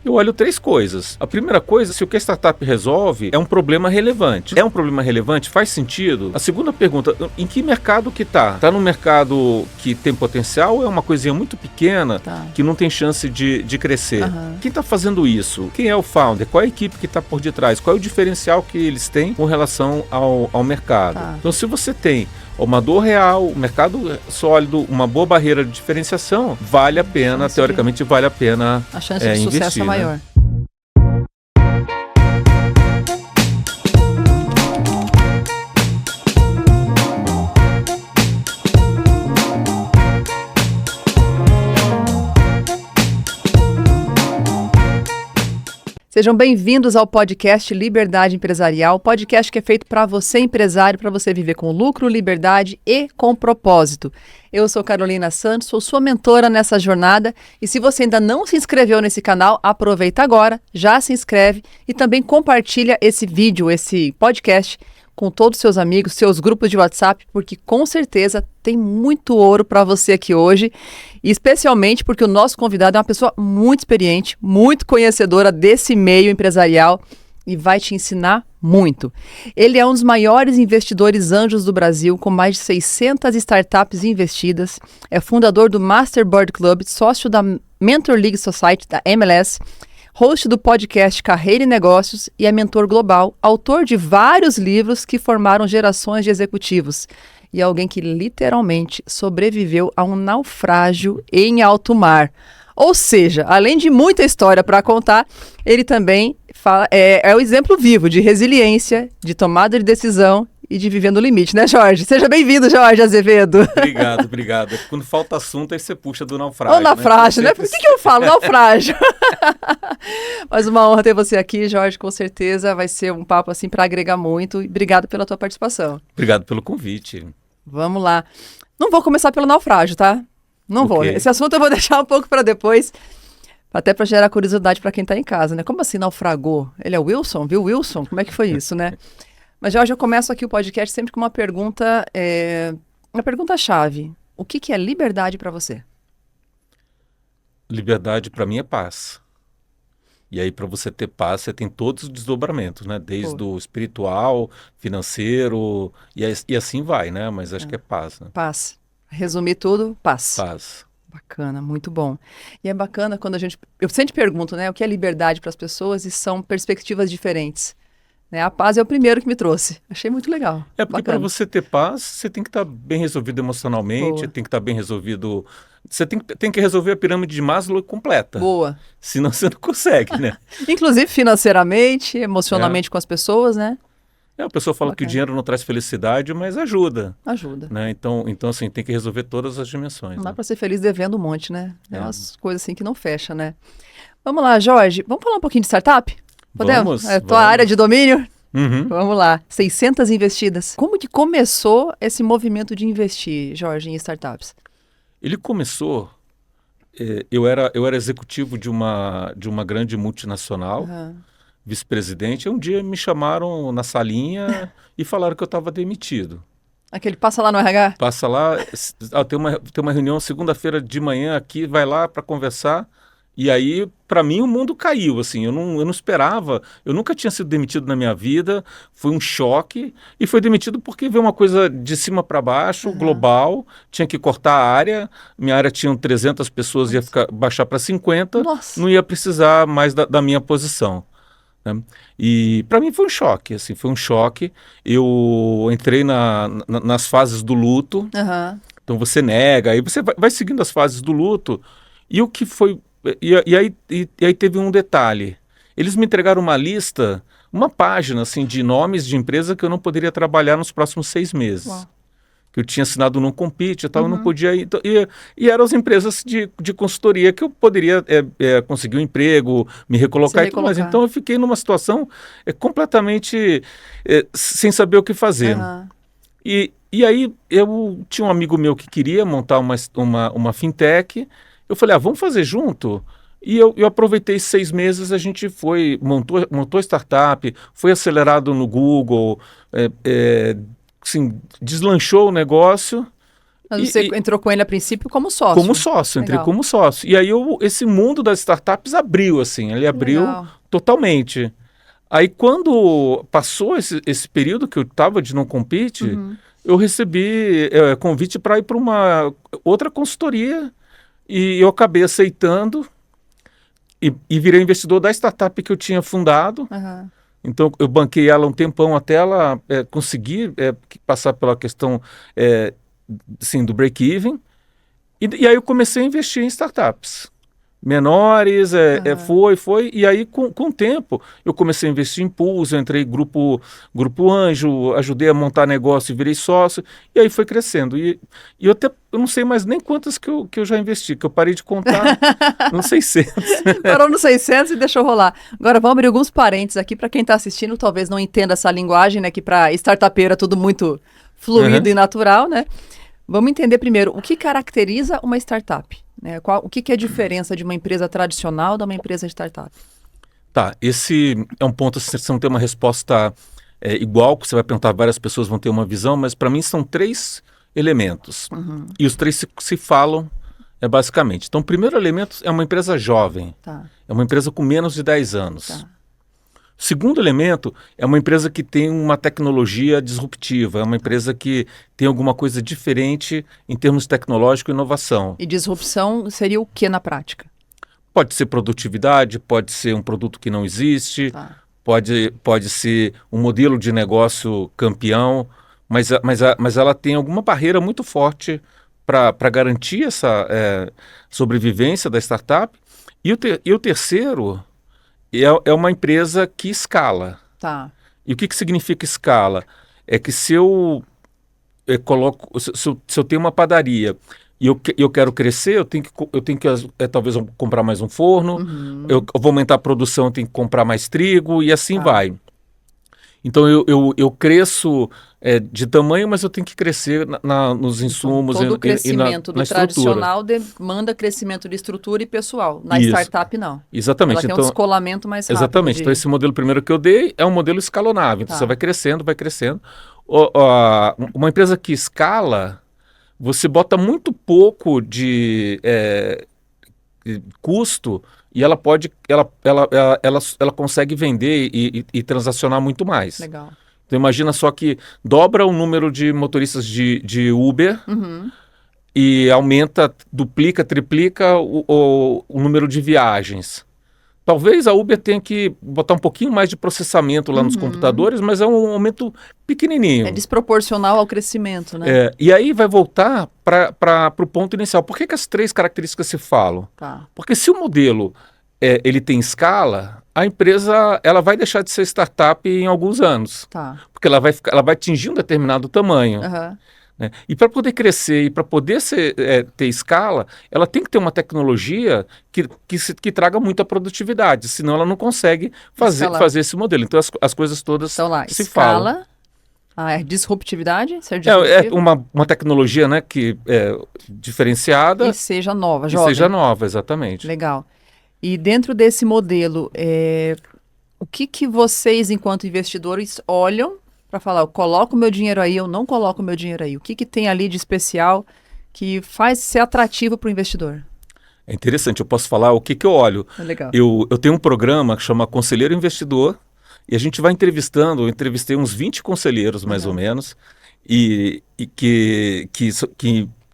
Eu olho 3 coisas. A primeira coisa, se o que a startup resolve é um problema relevante. É um problema relevante? Faz sentido? A segunda pergunta, em que mercado que tá? Tá num mercado que tem potencial ou é uma coisinha muito pequena que não tem chance de crescer? Quem tá fazendo isso? Quem é o founder? Qual é a equipe que tá por detrás? Qual é o diferencial que eles têm com relação ao mercado? Então, se você tem uma dor real, um mercado sólido, uma boa barreira de diferenciação, vale a pena, teoricamente vale a pena a chance de sucesso é maior. Sejam bem-vindos ao podcast Liberdade Empresarial, podcast que é feito para você empresário, para você viver com lucro, liberdade e com propósito. Eu sou Carolina Santos, sou sua mentora nessa jornada e se você ainda não se inscreveu nesse canal, aproveita agora, já se inscreve e também compartilha esse vídeo, esse podcast com todos os seus amigos, seus grupos de WhatsApp, porque com certeza tem muito ouro para você aqui hoje, e especialmente porque o nosso convidado é uma pessoa muito experiente, muito conhecedora desse meio empresarial e vai te ensinar muito. Ele é um dos maiores investidores anjos do Brasil, com mais de 600 startups investidas, é fundador do Masterboard Club, sócio da Mentor League Society, da MLS, host do podcast Carreira e Negócios e é mentor global, autor de vários livros que formaram gerações de executivos e alguém que literalmente sobreviveu a um naufrágio em alto mar. Ou seja, além de muita história para contar, ele também é o exemplo vivo de resiliência, de tomada de decisão e de viver no limite, né, Jorge? Seja bem-vindo, Jorge Azevedo. Obrigado. Quando falta assunto, aí você puxa do naufrágio. O naufrágio, né? Por que eu falo naufrágio? Mas uma honra ter você aqui, Jorge, com certeza vai ser um papo assim para agregar muito. E obrigado pela tua participação. Obrigado pelo convite. Vamos lá. Não vou começar pelo naufrágio, tá? Não vou. Esse assunto eu vou deixar um pouco para depois, até para gerar curiosidade para quem está em casa, né? Como assim naufragou? Ele é o Wilson, viu, Wilson? Como é que foi isso, né? Mas, Jorge, eu começo aqui o podcast sempre com uma pergunta-chave. O que é liberdade para você? Liberdade para mim é paz. E aí, para você ter paz, você tem todos os desdobramentos, né? Desde o espiritual, financeiro, e assim vai, né? Mas acho que é paz, né? Paz. Resumir tudo, paz. Paz. Bacana, muito bom. E é bacana quando eu sempre pergunto, né? O que é liberdade para as pessoas e são perspectivas diferentes. A paz é o primeiro que me trouxe. Achei muito legal. É porque para você ter paz, você tem que estar bem resolvido emocionalmente, tem que estar bem resolvido. Você tem que resolver a pirâmide de Maslow completa. Boa. Senão você não consegue, né? Inclusive financeiramente, emocionalmente com as pessoas, né? A pessoa fala que o dinheiro não traz felicidade, mas ajuda. Ajuda. Né? Então, assim, tem que resolver todas as dimensões. Não dá para ser feliz devendo um monte, né? É umas coisas assim que não fecha, né? Vamos lá, Jorge. Vamos falar um pouquinho de startup? Podemos? Vamos. Tua área de domínio? Uhum. Vamos lá. 600 investidas. Como que começou esse movimento de investir, Jorge, em startups? Ele começou... Eu era executivo de uma grande multinacional, vice-presidente. Um dia me chamaram na salinha e falaram que eu estava demitido. Aquele passa lá no RH? Passa lá, tem uma reunião segunda-feira de manhã aqui, vai lá para conversar. E aí, para mim, o mundo caiu, assim, eu não esperava, eu nunca tinha sido demitido na minha vida, foi um choque, e foi demitido porque veio uma coisa de cima para baixo, global, tinha que cortar a área, minha área tinha 300 pessoas, ia baixar para 50, não ia precisar mais da minha posição. Né? E para mim foi um choque, assim, eu entrei nas fases do luto, então você nega, aí você vai seguindo as fases do luto, e o que foi... E aí teve um detalhe. Eles me entregaram uma lista, uma página assim, de nomes de empresa que eu não poderia trabalhar nos próximos 6 meses. Uau. Que eu tinha assinado não compete e tal, eu não podia ir. E eram as empresas de consultoria que eu poderia conseguir um emprego, me recolocar. Mas então eu fiquei numa situação completamente sem saber o que fazer. E aí eu tinha um amigo meu que queria montar uma fintech. Eu falei, vamos fazer junto? E eu aproveitei 6 meses, a gente montou startup, foi acelerado no Google, assim, deslanchou o negócio Mas você entrou com ele a princípio como sócio. Como sócio, entrei Legal. como sócio. E aí esse mundo das startups abriu, assim, ele abriu Legal. totalmente. Aí quando passou esse período que eu estava de não compete, eu recebi convite para ir para uma outra consultoria e eu acabei aceitando e virei investidor da startup que eu tinha fundado. Aham. Então eu banquei ela um tempão até ela conseguir passar pela questão assim, do break-even. E aí eu comecei a investir em startups menores, foi. E aí, com o tempo, eu comecei a investir em pools, eu entrei em grupo anjo, ajudei a montar negócio e virei sócio, e aí foi crescendo. E eu não sei mais nem quantas que eu já investi, que eu parei de contar, não sei se. Parou no 600 e deixou rolar. Agora vamos abrir alguns parênteses aqui para quem está assistindo, talvez não entenda essa linguagem, né? Que para startupeiro é tudo muito fluido e natural, né? Vamos entender primeiro o que caracteriza uma startup, né? O que é a diferença de uma empresa tradicional da uma empresa startup? Tá, esse é um ponto, você não tem uma resposta igual, que você vai perguntar, várias pessoas vão ter uma visão, mas para mim são 3 elementos. E os 3 se falam basicamente. Então, o primeiro elemento é uma empresa jovem, Tá. é uma empresa com menos de 10 anos. Tá. O segundo elemento é uma empresa que tem uma tecnologia disruptiva, é uma empresa que tem alguma coisa diferente em termos tecnológicos e inovação. E disrupção seria o que na prática? Pode ser produtividade, pode ser um produto que não existe, Tá. pode ser um modelo de negócio campeão, mas ela tem alguma barreira muito forte para garantir essa sobrevivência da startup. E o terceiro é uma empresa que escala. Tá. E o que significa escala? É que se eu tenho uma padaria e eu quero crescer, eu tenho que talvez comprar mais um forno, eu vou aumentar a produção, eu tenho que comprar mais trigo e assim vai. Então eu cresço de tamanho, mas eu tenho que crescer nos insumos Todo o crescimento na do tradicional demanda crescimento de estrutura e pessoal. Na Isso. startup, não. Exatamente. Ela tem um descolamento mais rápido. Exatamente. Então, esse modelo primeiro que eu dei é um modelo escalonável. Então, você vai crescendo, vai crescendo. Uma empresa que escala, você bota muito pouco de custo e ela consegue vender e transacionar muito mais. Legal. Então, imagina só que dobra o número de motoristas de Uber e aumenta, duplica, triplica o número de viagens. Talvez a Uber tenha que botar um pouquinho mais de processamento lá nos computadores, mas é um aumento pequenininho. É desproporcional ao crescimento, né? E aí vai voltar para o ponto inicial. Por que as 3 características se falam? Tá. Porque se o modelo ele tem escala, a empresa ela vai deixar de ser startup em alguns anos. Tá. Porque ela vai atingir um determinado tamanho. Né? E para poder crescer e para poder ter escala, ela tem que ter uma tecnologia que traga muita produtividade, senão ela não consegue fazer esse modelo. Então as coisas todas se falam. Disruptividade, ser disruptivo. Uma tecnologia, né, que é diferenciada. E seja nova, jovem. E seja nova, exatamente. Legal. E dentro desse modelo, o que vocês, enquanto investidores, olham para falar, eu coloco meu dinheiro aí, eu não coloco meu dinheiro aí? O que tem ali de especial que faz ser atrativo para o investidor? É interessante, eu posso falar o que eu olho. Legal. Eu tenho um programa que chama Conselheiro Investidor e a gente vai entrevistando, eu entrevistei uns 20 conselheiros, mais ou menos, e que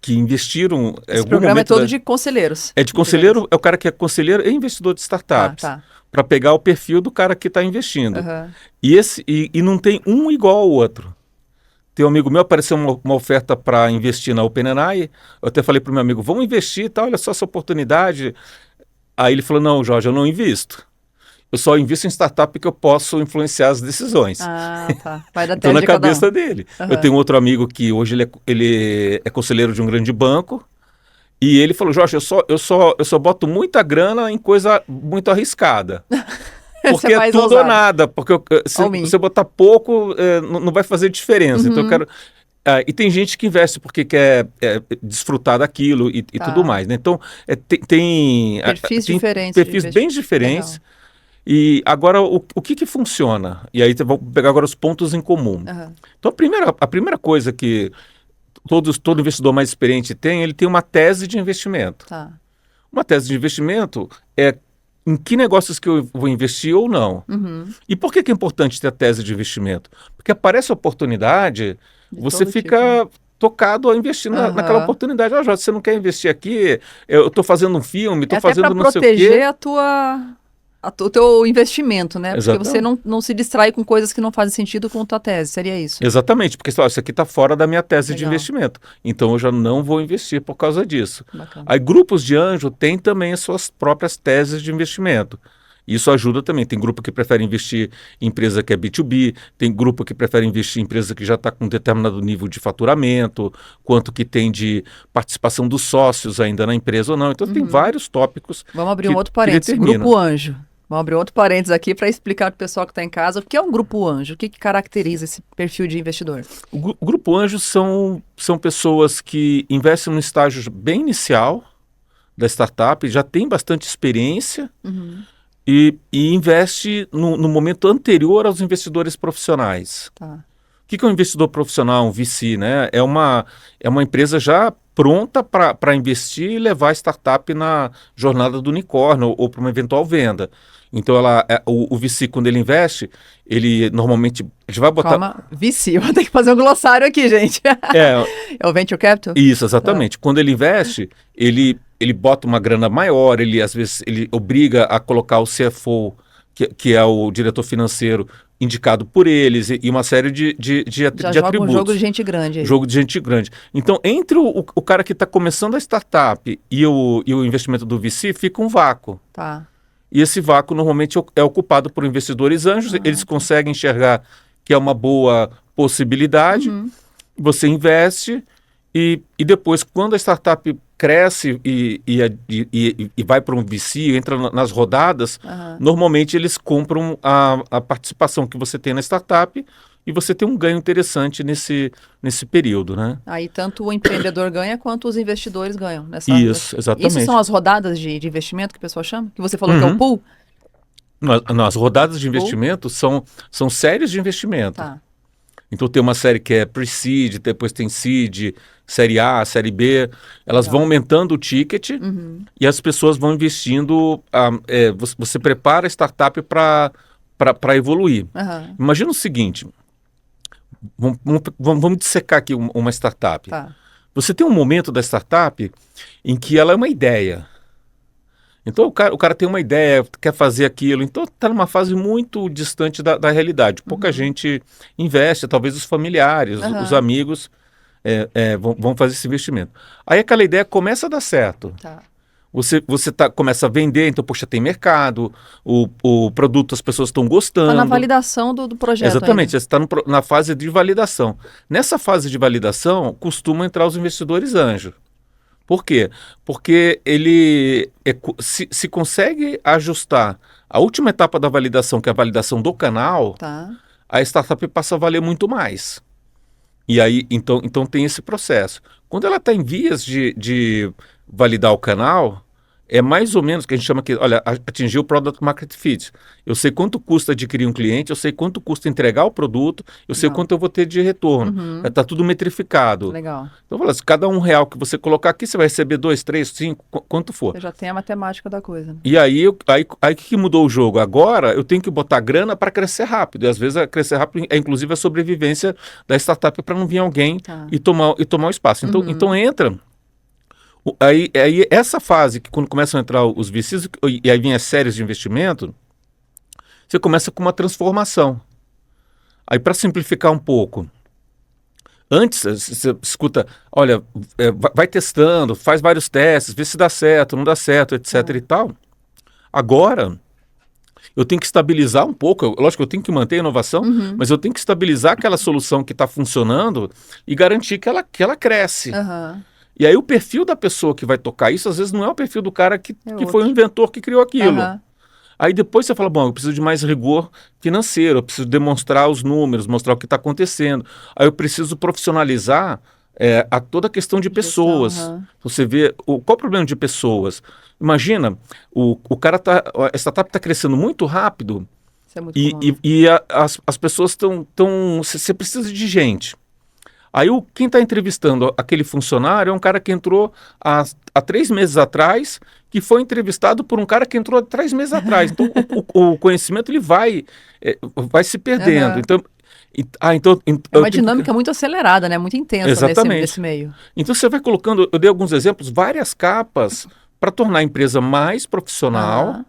investiram... Esse programa é todo de conselheiros. É de conselheiro, é o cara que é conselheiro e investidor de startups. Tá. Para pegar o perfil do cara que está investindo. E não tem um igual ao outro. Tem um amigo meu, apareceu uma oferta para investir na OpenAI, eu até falei para o meu amigo, vamos investir, tá, olha só essa oportunidade. Aí ele falou, não, Jorge, eu não invisto. Eu só invisto em startup que eu posso influenciar as decisões. Tá. Vai dar então na cabeça dele. Eu tenho outro amigo que hoje ele é conselheiro de um grande banco, e ele falou, Jorge, eu só boto muita grana em coisa muito arriscada. Porque é tudo ou nada. Porque se você botar pouco, não vai fazer diferença. Então eu quero... e tem gente que investe porque quer desfrutar daquilo e tudo mais. Né? Então tem perfis bem diferentes. Legal. E agora, o que funciona? E aí vamos pegar agora os pontos em comum. Então a primeira coisa que todo investidor mais experiente tem, ele tem uma tese de investimento. Tá. Uma tese de investimento é em que negócios que eu vou investir ou não. Uhum. E por que é importante ter a tese de investimento? Porque aparece a oportunidade, De você todo fica tocado a investir naquela Aham. oportunidade. Ah, Jorge, você não quer investir aqui? Eu estou fazendo um filme, É estou até para fazendo não sei o proteger quê. o teu investimento, né? Porque você Exatamente. não se distrai com coisas que não fazem sentido com tua tese. Seria isso. Exatamente, porque isso aqui está fora da minha tese de Legal. investimento. Então eu já não vou investir por causa disso. Bacana. Aí grupos de anjo têm também as suas próprias teses de investimento. Isso ajuda também. Tem grupo que prefere investir em empresa que é B2B, tem grupo que prefere investir em empresa que já está com um determinado nível de faturamento, quanto que tem de participação dos sócios ainda na empresa ou não. Então tem vários tópicos Vamos abrir que, um outro que parênteses. determinam. Grupo Anjo. Vamos abrir outro parênteses aqui para explicar para o pessoal que está em casa o que é um grupo anjo, o que caracteriza esse perfil de investidor. O grupo anjo são pessoas que investem no estágio bem inicial da startup, já tem bastante experiência e investe no momento anterior aos investidores profissionais. Tá. O que é um investidor profissional, um VC, né? É uma empresa já pronta para investir e levar a startup na jornada do unicórnio ou para uma eventual venda. Então, o VC, quando ele investe, ele normalmente a gente vai botar... Calma, VC, eu vou ter que fazer um glossário aqui, gente. É, É o Venture Capital? isso, exatamente. Quando ele investe, ele bota uma grana maior, às vezes ele obriga a colocar o CFO, que é o diretor financeiro, indicado por eles, e uma série de Já joga atributos. um jogo de gente grande aí. Jogo de gente grande. Então, entre o cara que está começando a startup e o investimento do VC, fica um vácuo. Tá. E esse vácuo normalmente é ocupado por investidores anjos, eles conseguem enxergar que é uma boa possibilidade, você investe e depois, quando a startup cresce e vai para um VC, entra nas rodadas, normalmente eles compram a participação que você tem na startup e você tem um ganho interessante nesse período, né? Aí tanto o empreendedor ganha quanto os investidores ganham. Isso, exatamente. Isso são as rodadas de investimento que o pessoal chama? Que você falou que é o pool? As rodadas de investimento são séries de investimento. Tá. Então tem uma série que é Pre-Seed, depois tem Seed, Série A, Série B. Elas vão aumentando o ticket e as pessoas vão investindo. Você prepara a startup para evoluir. Imagina o seguinte, vamos dissecar aqui uma startup. Tá. Você tem um momento da startup em que ela é uma ideia. Então o cara tem uma ideia, quer fazer aquilo, então está numa fase muito distante da realidade. Pouca gente investe, talvez os familiares, os amigos vão fazer esse investimento. Aí aquela ideia começa a dar certo. Tá. Você começa a vender, então, poxa, tem mercado, o produto as pessoas estão gostando. Está na validação do projeto. Exatamente, você está na fase de validação. Nessa fase de validação, costumam entrar os investidores anjo. Por quê? Porque ele se consegue ajustar a última etapa da validação, que é a validação do canal, a startup passa a valer muito mais. E aí, então tem esse processo. Quando ela está em vias de validar o canal, é mais ou menos o que a gente chama aqui, olha, atingir o Product Market Fit. Eu sei quanto custa adquirir um cliente, eu sei quanto custa entregar o produto, eu sei quanto eu vou ter de retorno. Está tudo metrificado. Legal. Então, cada R$1 que você colocar aqui, você vai receber 2, 3, 5, quanto for. Você já tem a matemática da coisa. Né? E aí o que mudou o jogo? Agora eu tenho que botar grana para crescer rápido. E às vezes crescer rápido é inclusive a sobrevivência da startup para não vir alguém e tomar o espaço. Então entra... Aí essa fase, que quando começam a entrar os VCs, e aí vem as séries de investimento, você começa com uma transformação. Aí, para simplificar um pouco, antes você escuta, olha, vai testando, faz vários testes, vê se dá certo, não dá certo, etc. e tal. Agora, eu tenho que estabilizar um pouco, lógico que eu tenho que manter a inovação, mas eu tenho que estabilizar aquela solução que está funcionando e garantir que ela cresce. E aí o perfil da pessoa que vai tocar isso, às vezes não é o perfil do cara que foi o inventor que criou aquilo. Aí depois você fala, bom, eu preciso de mais rigor financeiro, eu preciso demonstrar os números, mostrar o que está acontecendo. Aí eu preciso profissionalizar toda a questão de pessoas. Você vê, qual o problema de pessoas? Imagina, a startup está crescendo muito rápido Isso é muito comum. as pessoas estão... Você precisa de gente. Aí quem está entrevistando aquele funcionário é um cara que entrou há 3 meses atrás, que foi entrevistado por um cara que entrou há 3 meses atrás. Então, o conhecimento ele vai se perdendo. Aham. Então, É uma dinâmica muito acelerada, né? Muito intensa exatamente. nesse meio. Então você vai colocando, eu dei alguns exemplos, várias capas para tornar a empresa mais profissional Aham.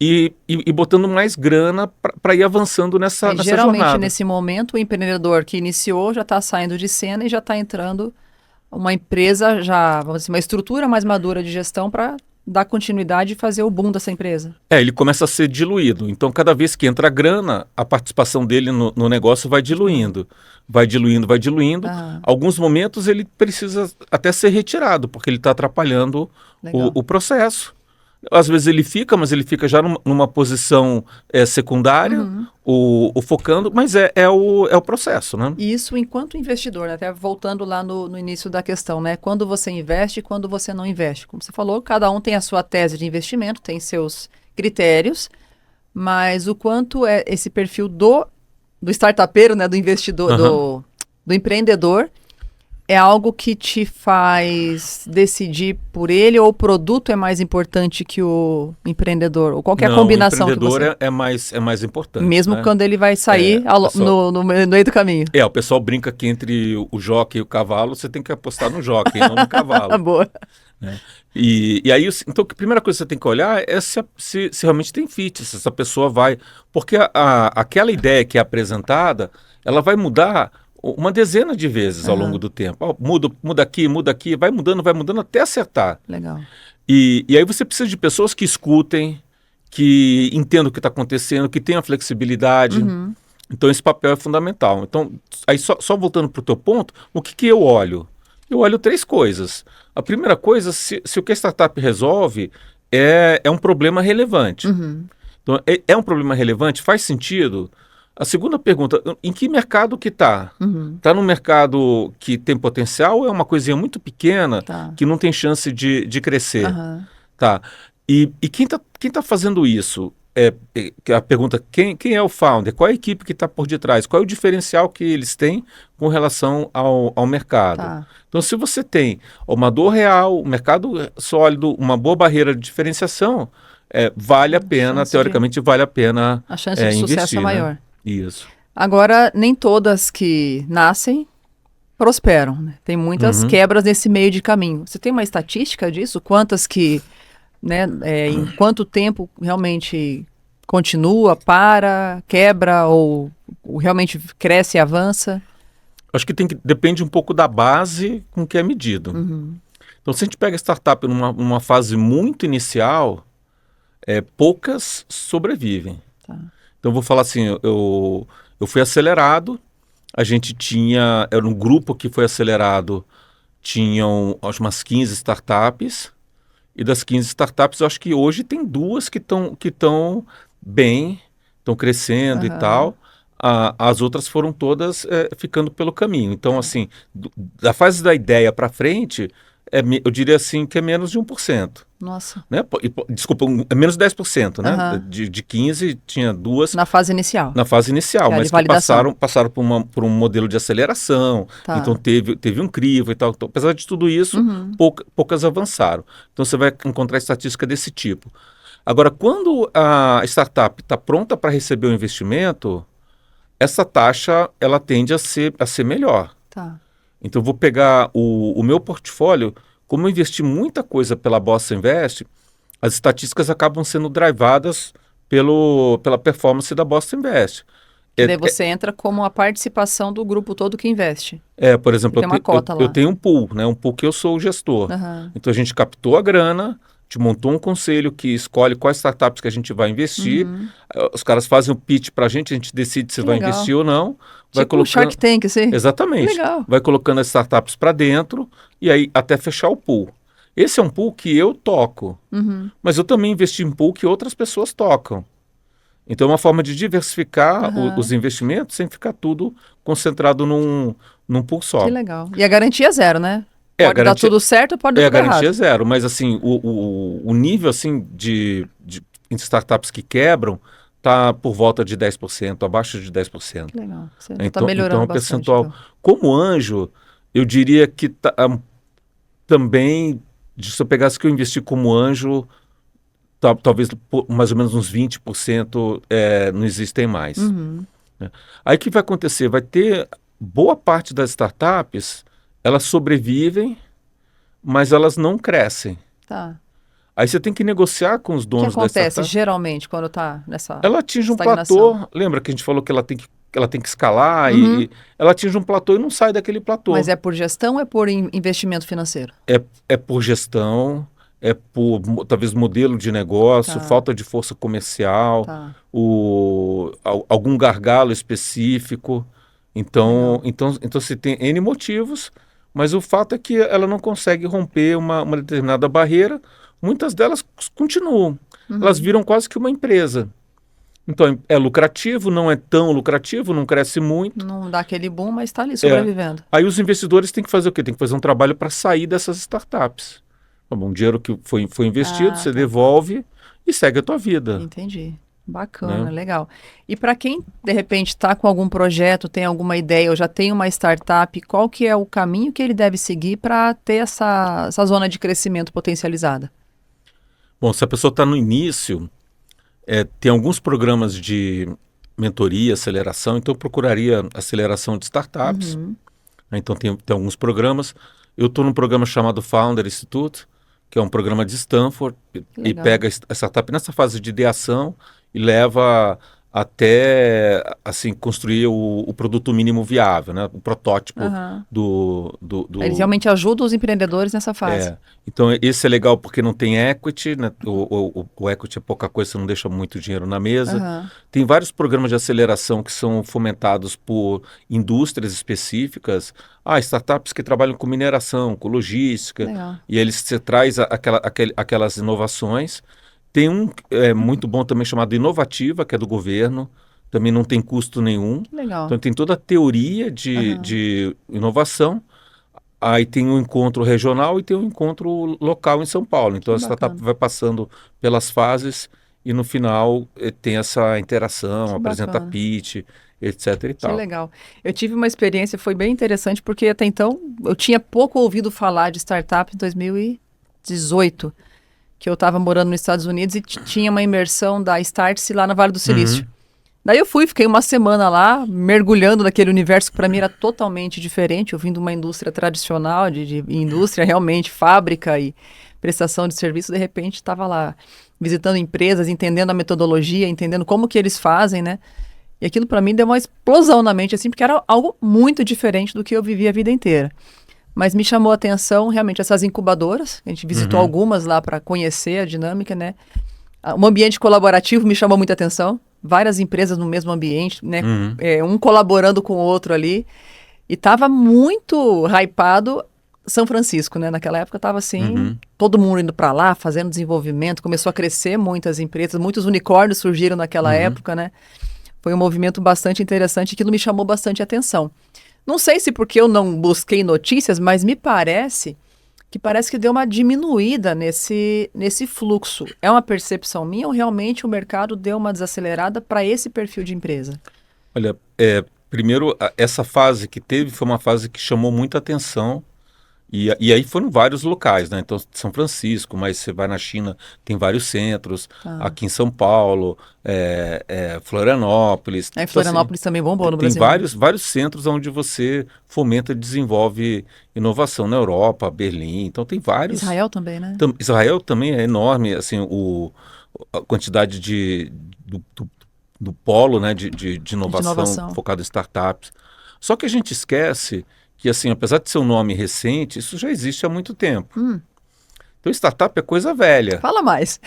e botando mais grana para ir avançando nessa Geralmente, jornada. nesse momento, o empreendedor que iniciou já está saindo de cena e já está entrando uma empresa, já, vamos dizer, uma estrutura mais madura de gestão para dar continuidade e fazer o boom dessa empresa. Ele começa a ser diluído. Então, cada vez que entra grana, a participação dele no negócio vai diluindo. Vai diluindo, vai diluindo. Ah, Alguns momentos ele precisa até ser retirado, porque ele está atrapalhando legal. o processo. Às vezes ele fica, mas ele fica já numa posição secundária, Uhum. o focando, mas é o processo, né? E isso enquanto investidor, né? Até voltando lá no início da questão, né? Quando você investe e quando você não investe. Como você falou, cada um tem a sua tese de investimento, tem seus critérios, mas o quanto é esse perfil do startupeiro, né? Do investidor, Aham. do empreendedor, é algo que te faz decidir por ele ou o produto é mais importante que o empreendedor? Ou qual que é a Não, o combinação que empreendedor você... é mais importante, Mesmo né? quando ele vai sair Pessoal, no meio do caminho. o pessoal brinca que entre o jockey e o cavalo, você tem que apostar no jockey, não no cavalo. Boa. Né? E aí, então, a primeira coisa que você tem que olhar é se realmente tem fit, se essa pessoa vai... Porque aquela ideia que é apresentada, ela vai mudar uma dezena de vezes ao longo Aham, do tempo. Ó, muda aqui, vai mudando até acertar. legal. E aí você precisa de pessoas que escutem, que entendam o que está acontecendo, que tenham flexibilidade. Uhum, Então, esse papel é fundamental. Então, aí só voltando para o teu ponto, o que eu olho? Eu olho 3 coisas. A primeira coisa, se o que a startup resolve é um problema relevante. uhum, Então, é um problema relevante? Faz sentido? A segunda pergunta, em que mercado que está? uhum, Está num mercado que tem potencial ou é uma coisinha muito pequena tá. que não tem chance de crescer? Aham, Tá. E quem tá fazendo isso? Que a pergunta, quem é o founder? Qual é a equipe que está por detrás? Qual é o diferencial que eles têm com relação ao mercado? tá. Então, se você tem uma dor real, um mercado sólido, uma boa barreira de diferenciação, vale a pena, Chance de- teoricamente, vale a pena A chance de sucesso é investir, né? maior. Isso. Agora, nem todas que nascem prosperam, né? Tem muitas Uhum. quebras nesse meio de caminho. Você tem uma estatística disso? Quantas que, né, em quanto tempo realmente continua, para, quebra ou realmente cresce e avança? Acho que depende um pouco da base com que é medido. Uhum, Então, se a gente pega a startup numa fase muito inicial, poucas sobrevivem. tá. Então, eu vou falar assim, eu fui acelerado, era um grupo que foi acelerado, tinham acho, umas 15 startups, e das 15 startups, eu acho que hoje tem 2 que estão bem, estão crescendo e Aham, tal. As outras foram todas ficando pelo caminho. Então, assim, da fase da ideia para frente, eu diria assim que é menos de 1%. nossa. Né? Desculpa, é menos de 10%, né? Aham, De 15, tinha 2 na fase inicial, na fase inicial, que é a de mas que validação. passaram por um modelo de aceleração, então Tá. teve um crivo e tal. Então, apesar de tudo isso, Uhum, poucas avançaram. Então você vai encontrar estatística desse tipo. Agora, quando a startup está pronta para receber o investimento, essa taxa ela tende a ser melhor. tá. Então, eu vou pegar o meu portfólio, como eu investi muita coisa pela Bossa Invest, as estatísticas acabam sendo drivadas pela performance da Bossa Invest. Que É, daí você entra como a participação do grupo todo que investe. por exemplo, Tem uma cota eu lá. tenho um pool, né? Um pool que eu sou o gestor. Aham. Então, a gente captou a grana, te montou um conselho que escolhe quais startups que a gente vai investir. Uhum. Os caras fazem o pitch para a gente decide se Que vai legal. investir ou não. Vai Tipo o Shark Tank, assim? Que Exatamente. legal. Vai colocando as startups para dentro e aí até fechar o pool. Esse é um pool que eu toco, Uhum. mas eu também investi em pool que outras pessoas tocam. Então é uma forma de diversificar Aham. os investimentos sem ficar tudo concentrado num pool Que só. legal. E a garantia é zero, né? É, a Pode dar garantia, tudo certo, pode dar a tudo garantia é errado. zero, mas assim, o nível assim de startups que quebram está por volta de 10%, abaixo de 10%. Que legal. Você está Então, melhorando o bastante. percentual. Então. Como anjo, eu diria que também, se eu pegasse que eu investi como anjo, talvez mais ou menos uns 20% não existem mais. Uhum. Né? Aí o que vai acontecer? Vai ter boa parte das startups, elas sobrevivem, mas elas não crescem. Tá. Aí você tem que negociar com os O que donos da acontece startup. geralmente quando está nessa Ela atinge um estagnação? platô. Lembra que a gente falou que ela tem que escalar Uhum. e ela atinge um platô e não sai daquele platô. Mas é por gestão ou é por investimento financeiro? É por gestão, é por talvez modelo de negócio, Tá, falta de força comercial, tá. algum gargalo específico. Legal. Então você tem N motivos, mas o fato é que ela não consegue romper uma determinada barreira. Muitas delas continuam. Elas Uhum. viram quase que uma empresa. Então é lucrativo, não é tão lucrativo, não cresce muito. Não dá aquele boom, mas está ali É. sobrevivendo. Aí os investidores têm que fazer o quê? Tem que fazer um trabalho para sair dessas startups. Tá bom, um dinheiro que foi investido, Ah, você tá. devolve e segue a tua vida, Entendi. Bacana, né? legal. E para quem de repente está com algum projeto, tem alguma ideia ou já tem uma startup, qual que é o caminho que ele deve seguir para ter essa zona de crescimento potencializada? Bom, se a pessoa está no início, tem alguns programas de mentoria, aceleração, então eu procuraria aceleração de startups. Uhum. Né? Então tem alguns programas. Eu estou num programa chamado Founder Institute, que é um programa de Stanford, Que e legal. pega a startup nessa fase de ideação e leva até assim construir o produto mínimo viável, né? O protótipo Aham. Eles do realmente ajudam os empreendedores nessa fase. então esse é legal porque não tem equity, né? O equity é pouca coisa, você não deixa muito dinheiro na mesa. Aham. Tem vários programas de aceleração que são fomentados por indústrias específicas, startups que trabalham com mineração, com logística, Legal. e eles você traz aquelas inovações. Tem um muito bom também chamado Inovativa, que é do governo, também não tem custo nenhum. Que legal. Então tem toda a teoria Aham. de inovação. Aí tem um encontro regional e tem um encontro local em São Paulo. Então Que a startup bacana. vai passando pelas fases e no final tem essa interação, Que apresenta bacana. pitch, etc e Que tal. legal. Eu tive uma experiência, foi bem interessante, porque até então eu tinha pouco ouvido falar de startup em 2018, que eu estava morando nos Estados Unidos e tinha uma imersão da Startse lá na Vale do Silício. Uhum. Daí eu fui, fiquei uma semana lá, mergulhando naquele universo que para mim era totalmente diferente. Eu vim de uma indústria tradicional, de indústria realmente, fábrica e prestação de serviço, de repente estava lá visitando empresas, entendendo a metodologia, entendendo como que eles fazem, né? E aquilo para mim deu uma explosão na mente, assim, porque era algo muito diferente do que eu vivi a vida inteira. Mas me chamou a atenção realmente essas incubadoras, a gente visitou Uhum. algumas lá para conhecer a dinâmica, né? Um ambiente colaborativo me chamou muita atenção, várias empresas no mesmo ambiente, né? Uhum. Um colaborando com o outro ali. E estava muito hypado São Francisco, né? Naquela época estava assim, Uhum. todo mundo indo para lá, fazendo desenvolvimento, começou a crescer muitas empresas, muitos unicórnios surgiram naquela Uhum. época, né? Foi um movimento bastante interessante, aquilo me chamou bastante atenção. Não sei se porque eu não busquei notícias, mas me parece que deu uma diminuída nesse fluxo. É uma percepção minha ou realmente o mercado deu uma desacelerada para esse perfil de empresa? Olha, primeiro, essa fase que teve foi uma fase que chamou muita atenção. E aí foram vários locais, né? Então, São Francisco, mas você vai na China, tem vários centros. Tá. Aqui em São Paulo, Florianópolis. Aí Então, assim, Florianópolis também bombou no tem Brasil, né? vários centros onde você fomenta e desenvolve inovação na Europa, Berlim. Então, tem vários. Israel também, né? Israel também é enorme, assim, a quantidade do polo, né, de De inovação inovação. focado em startups. Só que a gente esquece que, assim, apesar de ser um nome recente, isso já existe há muito tempo. Então, startup é coisa velha. Fala mais.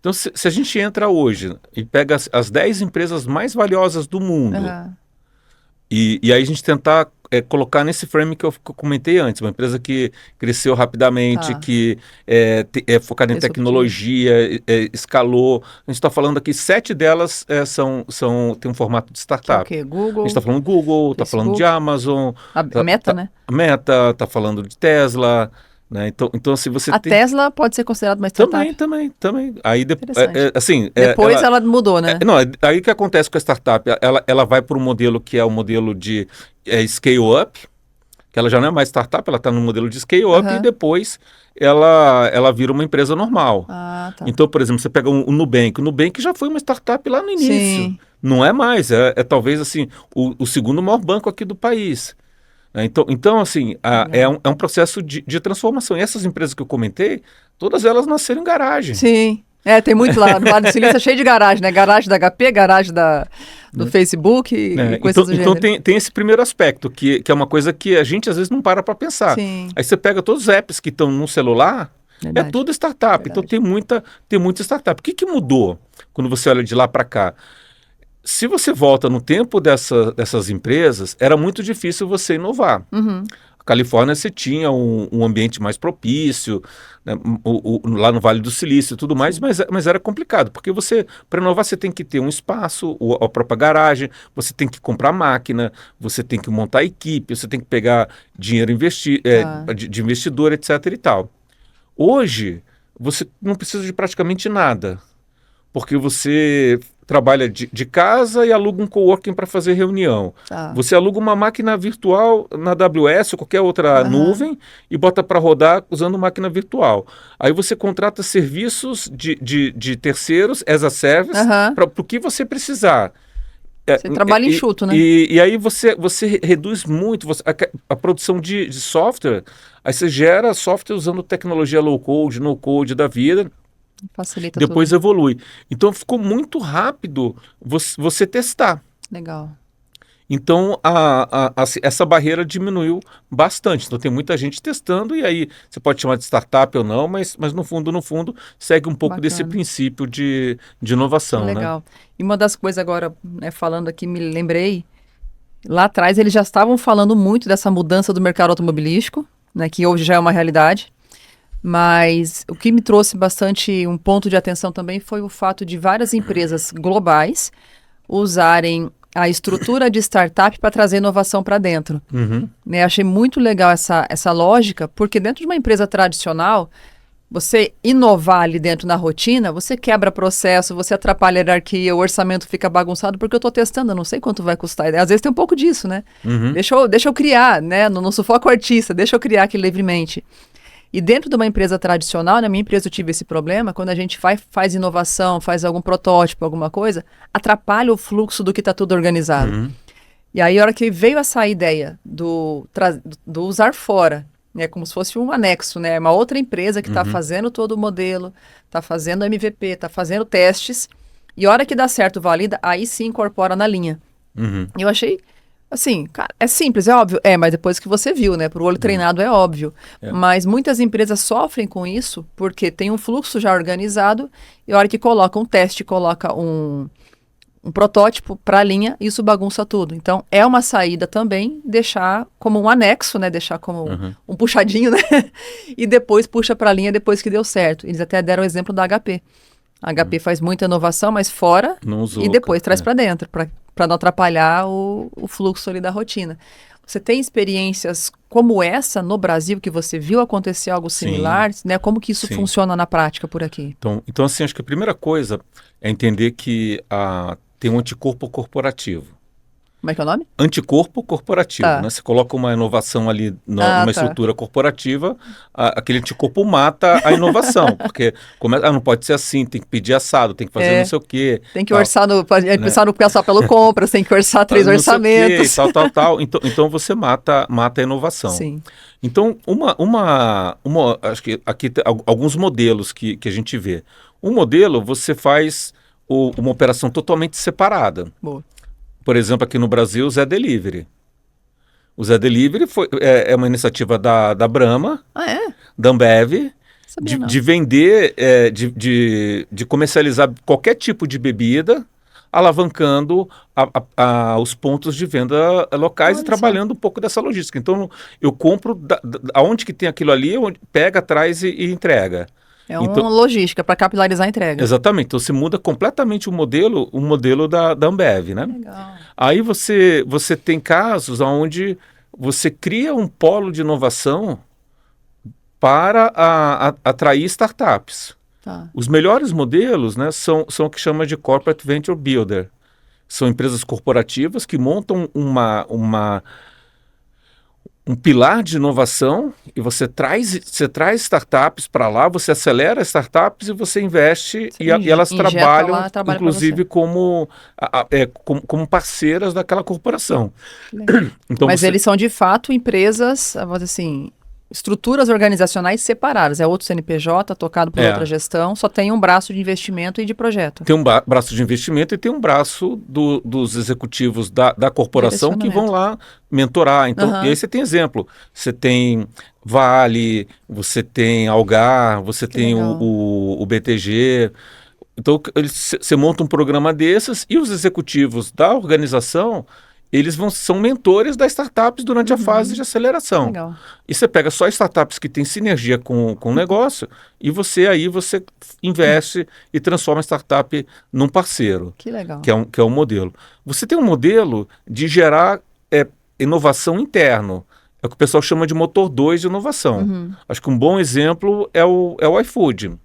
Então, se a gente entra hoje e pega as 10 empresas mais valiosas do mundo, Aham. e aí a gente tentar colocar nesse frame que eu comentei antes, uma empresa que cresceu rapidamente, Tá. que é focada em Disruptiva. tecnologia, escalou. A gente está falando aqui, 7 delas têm um formato de Que é o startup. quê? A gente Google, está falando Google, está falando de Facebook, Amazon, a Meta, né? a Meta, está falando de Tesla, né? Então se você A tem... Tesla pode ser considerada uma startup? Também. Aí, Interessante. assim... Depois ela mudou, né? Não, aí o que acontece com a startup? Ela vai para um modelo que é o modelo de scale-up, que ela já não é mais startup, ela está no modelo de scale-up e Aham. depois ela vira uma empresa normal. Ah, tá. Então, por exemplo, você pega o Nubank já foi uma startup lá no início. Sim. Não é mais, é talvez assim o segundo maior banco aqui do país. Né? Então assim, Legal. é um processo de transformação. E essas empresas que eu comentei, todas elas nasceram em garagem. Sim. Tem muito lá. No Vale do Silício é cheio de garagem, né? Garagem da HP, garagem do Facebook e Né? coisas do Então gênero. tem esse primeiro aspecto, que é uma coisa que a gente às vezes não para pensar. Sim, Aí você pega todos os apps que estão no celular, é verdade. tudo startup. Então Verdade. tem muita startup. O que mudou quando você olha de lá para cá? Se você volta no tempo dessas empresas, era muito difícil você inovar. Uhum. A Califórnia você tinha um ambiente mais propício, né, lá no Vale do Silício e tudo mais, Sim. mas era complicado, porque para inovar você tem que ter um espaço, a própria garagem, você tem que comprar máquina, você tem que montar equipe, você tem que pegar dinheiro Tá. de investidor, etc. e tal. Hoje, você não precisa de praticamente nada, porque você trabalha de casa e aluga um coworking para fazer reunião. Tá. Você aluga uma máquina virtual na AWS ou qualquer outra Aham. nuvem e bota para rodar usando máquina virtual. Aí você contrata serviços de terceiros as a service Aham. para o que você precisar. Você trabalha enxuto, né? E aí você reduz muito a produção de software. Aí você gera software usando tecnologia low code, no code da vida, Facilita depois tudo. evolui. Então ficou muito rápido você testar. Legal. Então essa barreira diminuiu bastante. Então tem muita gente testando e aí você pode chamar de startup ou não, mas no fundo segue um pouco desse Bacana. princípio de Que inovação, né? legal. E uma das coisas agora, né, falando aqui, me lembrei, lá atrás eles já estavam falando muito dessa mudança do mercado automobilístico, né, que hoje já é uma realidade. Mas o que me trouxe bastante um ponto de atenção também foi o fato de várias empresas globais usarem a estrutura de startup para trazer inovação para dentro. Uhum, Né? Achei muito legal essa lógica, porque dentro de uma empresa tradicional, você inovar ali dentro na rotina, você quebra processo, você atrapalha a hierarquia, o orçamento fica bagunçado, porque eu estou testando, eu não sei quanto vai custar. Às vezes tem um pouco disso, né? uhum, Deixa eu criar, né? Não sufoco o artista, deixa eu criar aqui livremente. E dentro de uma empresa tradicional, na minha empresa eu tive esse problema, quando a gente faz inovação, faz algum protótipo, alguma coisa, atrapalha o fluxo do que está tudo organizado. uhum, E aí, a hora que veio essa ideia do usar fora, né, como se fosse um anexo, né, uma outra empresa que está uhum, fazendo todo o modelo, está fazendo MVP, está fazendo testes, e a hora que dá certo, valida, aí sim incorpora na linha. uhum, E eu achei, assim, cara, é simples, é óbvio. Mas depois que você viu, né? Pro olho uhum. treinado é óbvio. É. Mas muitas empresas sofrem com isso porque tem um fluxo já organizado e a hora que coloca um teste, coloca um protótipo para a linha, isso bagunça tudo. Então, é uma saída também deixar como um anexo, né? Deixar como Uhum. um puxadinho, né? E depois puxa para a linha depois que deu certo. Eles até deram o exemplo da HP. A HP faz muita inovação, mas fora Não e usou, depois traz é. para dentro, para não atrapalhar o fluxo ali da rotina. Você tem experiências como essa no Brasil, que você viu acontecer algo Sim, similar, né? Como que isso sim. funciona na prática por aqui? Então, assim, acho que a primeira coisa é entender que tem um anticorpo corporativo. Como é que é o nome? Anticorpo corporativo, né? Tá. Você coloca uma inovação ali Ah, numa tá. estrutura corporativa, aquele anticorpo mata a inovação, porque não pode ser assim, tem que pedir assado, tem que fazer não É, sei o quê, tem que tal, orçar né? pensar no pensar pelo compras, tem que orçar três Não sei o quê, e orçamentos. tal. Então você mata a inovação. Sim. Então, acho que aqui tem alguns modelos que a gente vê. Um modelo, você faz uma operação totalmente separada. Boa. Por exemplo, aqui no Brasil, o Zé Delivery. O Zé Delivery é uma iniciativa da Brahma, Ah, é? da Ambev, Sabia não. de vender, de comercializar qualquer tipo de bebida, alavancando os pontos de venda locais e Olha só. trabalhando um pouco dessa logística. Então, eu compro aonde que tem aquilo ali, pega, traz e entrega. É Então, uma logística para capilarizar a entrega. exatamente. Então, você muda completamente o modelo da Ambev, né? Legal. Aí você tem casos onde você cria um polo de inovação para atrair startups. Tá. Os melhores modelos, né, são o que chama de Corporate Venture Builder. São empresas corporativas que montam um pilar de inovação e você traz startups para lá, você acelera as startups e você investe e elas trabalham, lá, trabalha pra inclusive, como parceiras daquela corporação. Legal. Então, Mas eles são, de fato, empresas, vamos dizer assim, estruturas organizacionais separadas. É outro CNPJ, tocado por outra gestão, só tem um braço de investimento e de projeto. Tem um braço de investimento e tem um braço dos executivos da corporação que vão lá mentorar. Então, e aí você tem exemplo. Você tem Vale, você tem Algar, você tem o BTG. Então, você monta um programa desses e os executivos da organização, eles são mentores das startups durante a fase de aceleração. Legal. E você pega só startups que têm sinergia com o negócio e você investe e transforma a startup num parceiro. Que legal. Que é um modelo. Você tem um modelo de gerar inovação interno. É o que o pessoal chama de motor 2 de inovação. Acho que um bom exemplo é o iFood.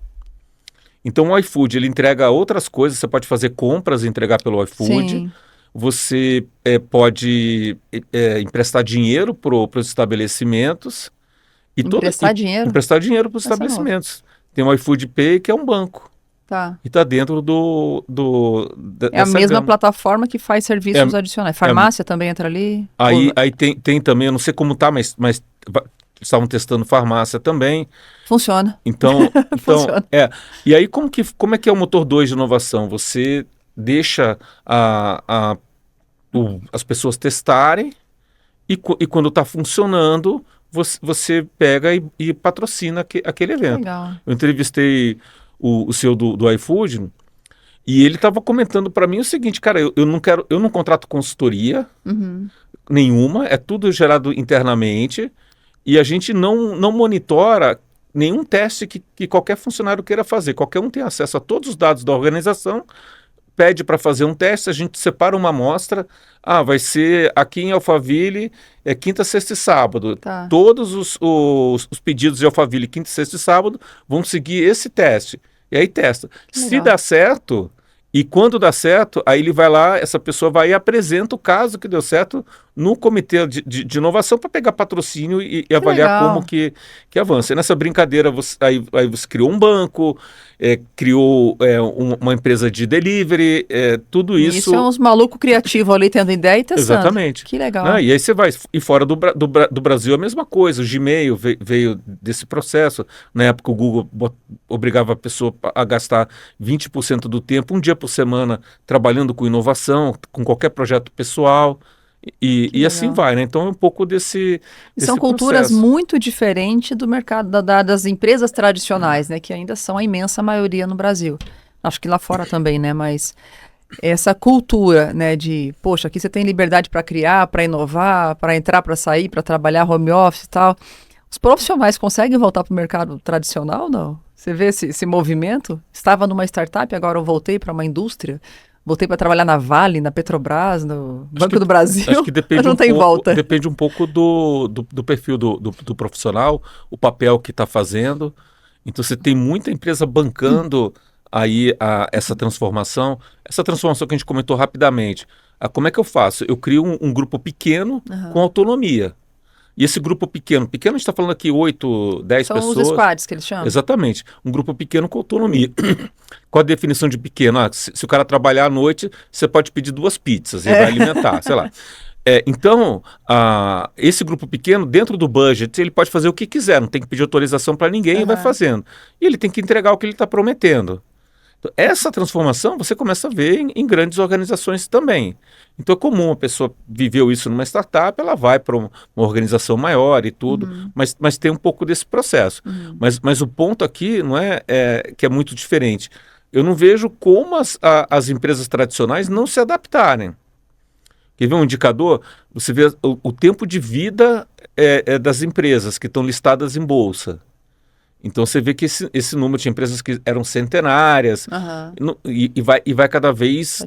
Então o iFood ele entrega outras coisas, você pode fazer compras e entregar pelo iFood. Sim. Você pode emprestar dinheiro para os estabelecimentos. Emprestar dinheiro? Emprestar dinheiro para os estabelecimentos. Tem o iFood Pay, que é um banco. Tá. E está dentro É a mesma plataforma que faz serviços adicionais. Farmácia também entra ali? Aí tem também, eu não sei como está, mas estavam testando farmácia também. Funciona. Então, Funciona. E aí como é que é o motor 2 de inovação? Você deixa as pessoas testarem e quando está funcionando, você pega e patrocina aquele evento. Legal. Eu entrevistei o CEO do iFood e ele estava comentando para mim o seguinte, cara, eu não contrato consultoria nenhuma, é tudo gerado internamente e a gente não monitora nenhum teste que qualquer funcionário queira fazer. Qualquer um tem acesso a todos os dados da organização, pede para fazer um teste, a gente separa uma amostra, vai ser aqui em Alphaville, quinta, sexta e sábado. Tá. Todos os pedidos de Alphaville, quinta, sexta e sábado, vão seguir esse teste. E aí testa. Se dá certo, e quando dá certo, aí ele vai lá, essa pessoa vai e apresenta o caso que deu certo no comitê de inovação para pegar patrocínio e avaliar como que avança. E nessa brincadeira, aí você criou um banco, criou uma empresa de delivery, tudo isso... Isso é uns malucos criativos ali tendo ideia e testando. Exatamente. Que legal. E aí você vai... E fora do Brasil a mesma coisa. O Gmail veio desse processo. Na época o Google obrigava a pessoa a gastar 20% do tempo, um dia por semana, trabalhando com inovação, com qualquer projeto pessoal. E assim vai, né? Então é um pouco desse são culturas muito diferentes do mercado das empresas tradicionais, né? Que ainda são a imensa maioria no Brasil. Acho que lá fora também, né? Mas essa cultura, né? De, poxa, aqui você tem liberdade para criar, para inovar, para entrar, para sair, para trabalhar home office e tal. Os profissionais conseguem voltar para o mercado tradicional, não? Você vê esse movimento? Estava numa startup, agora eu voltei para uma indústria. Voltei para trabalhar na Vale, na Petrobras, no Banco do Brasil. Acho que depende não tem volta. Depende um pouco do perfil do profissional, o papel que está fazendo. Então você tem muita empresa bancando aí essa transformação. Essa transformação que a gente comentou rapidamente. Como é que eu faço? Eu crio um grupo pequeno com autonomia. E esse grupo pequeno a gente está falando aqui 8, 10 pessoas. São os squads que eles chamam. Exatamente. Um grupo pequeno com autonomia. Qual a definição de pequeno? Se o cara trabalhar à noite, você pode pedir 2 pizzas e vai alimentar, sei lá. Então, esse grupo pequeno, dentro do budget, ele pode fazer o que quiser, não tem que pedir autorização para ninguém e vai fazendo. E ele tem que entregar o que ele está prometendo. Então, essa transformação você começa a ver em grandes organizações também. Então é comum a pessoa viveu isso numa startup, ela vai para uma organização maior e tudo, mas tem um pouco desse processo. Mas o ponto aqui não é que é muito diferente. Eu não vejo como as empresas tradicionais não se adaptarem. Quer ver um indicador? Você vê o tempo de vida das empresas que estão listadas em bolsa. Então você vê que esse número de empresas que eram centenárias e vai cada vez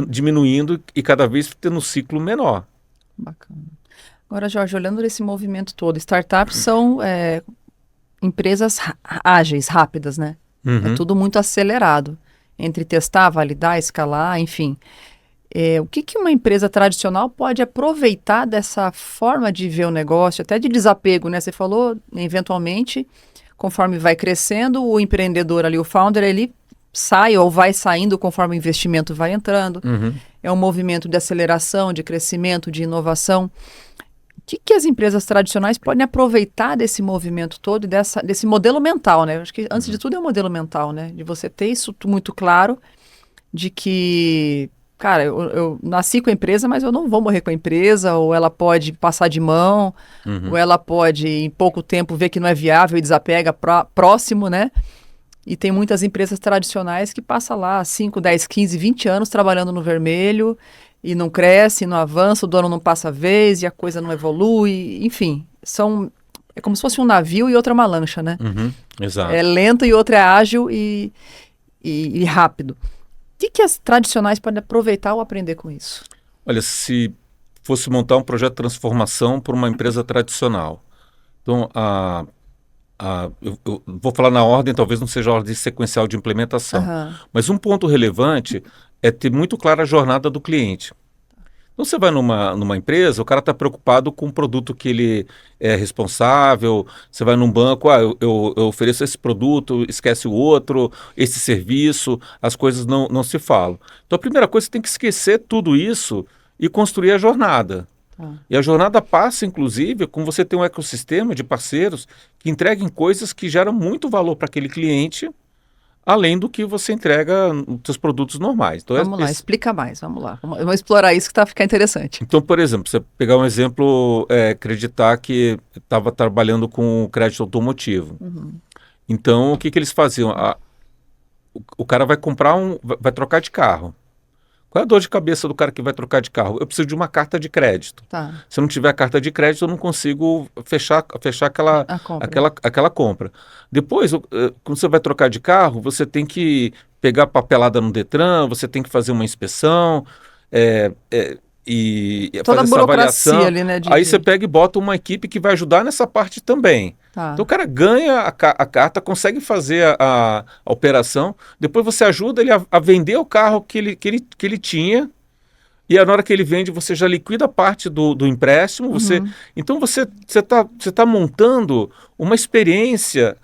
diminuindo e cada vez tendo um ciclo menor. Bacana. Agora, Jorge, olhando esse movimento todo, startups são empresas ágeis, rápidas, né? É Uhum. tudo muito acelerado. Entre testar, validar, escalar, enfim. O que que uma empresa tradicional pode aproveitar dessa forma de ver o negócio, até de desapego, né? Você falou, eventualmente, conforme vai crescendo, o empreendedor ali, o founder, ele sai ou vai saindo conforme o investimento vai entrando. Uhum. É um movimento de aceleração, de crescimento, de inovação. O que que as empresas tradicionais podem aproveitar desse movimento todo e desse modelo mental, né? Eu acho que, antes de tudo, é o modelo mental, né? De você ter isso muito claro, de que, cara, eu nasci com a empresa, mas eu não vou morrer com a empresa, ou ela pode passar de mão, ou Uhum. ela pode, em pouco tempo, ver que não é viável e desapega próximo, né? E tem muitas empresas tradicionais que passam lá 5, 10, 15, 20 anos trabalhando no vermelho e não cresce, não avança, o dono não passa a vez e a coisa não evolui, enfim, é como se fosse um navio e outra uma lancha, né? Uhum. É Exato. lento e outra é ágil e rápido. O que que as tradicionais podem aproveitar ou aprender com isso? Olha, se fosse montar um projeto de transformação para uma empresa tradicional, então eu vou falar na ordem, talvez não seja a ordem sequencial de implementação, Aham, mas um ponto relevante é ter muito clara a jornada do cliente. Então você vai numa empresa, o cara está preocupado com o produto que ele é responsável. Você vai num banco, eu ofereço esse produto, esquece o outro, esse serviço, as coisas não se falam. Então a primeira coisa, você tem que esquecer tudo isso e construir a jornada. tá. E a jornada passa, inclusive, com você ter um ecossistema de parceiros que entreguem coisas que geram muito valor para aquele cliente, além do que você entrega nos seus produtos normais. Então, Vamos lá, explica mais, vamos lá. Vamos explorar isso que tá ficar interessante. então, por exemplo, você pegar um exemplo, acreditar que estava trabalhando com crédito automotivo. Uhum. Então, o que que eles faziam? O cara vai comprar vai trocar de carro. Qual é a dor de cabeça do cara que vai trocar de carro? Eu preciso de uma carta de crédito. Tá, Se eu não tiver carta de crédito, eu não consigo fechar a compra. aquela compra. Depois, quando você vai trocar de carro, você tem que pegar papelada no Detran, você tem que fazer uma inspeção, é, é, e Toda fazer a essa burocracia avaliação. ali, né? Aí você pega e bota uma equipe que vai ajudar nessa parte também. Então o Tá, cara ganha a carta, consegue fazer a operação, depois você ajuda ele a vender o carro que ele tinha, e na hora que ele vende, você já liquida parte do empréstimo. uhum. Então você tá montando uma experiência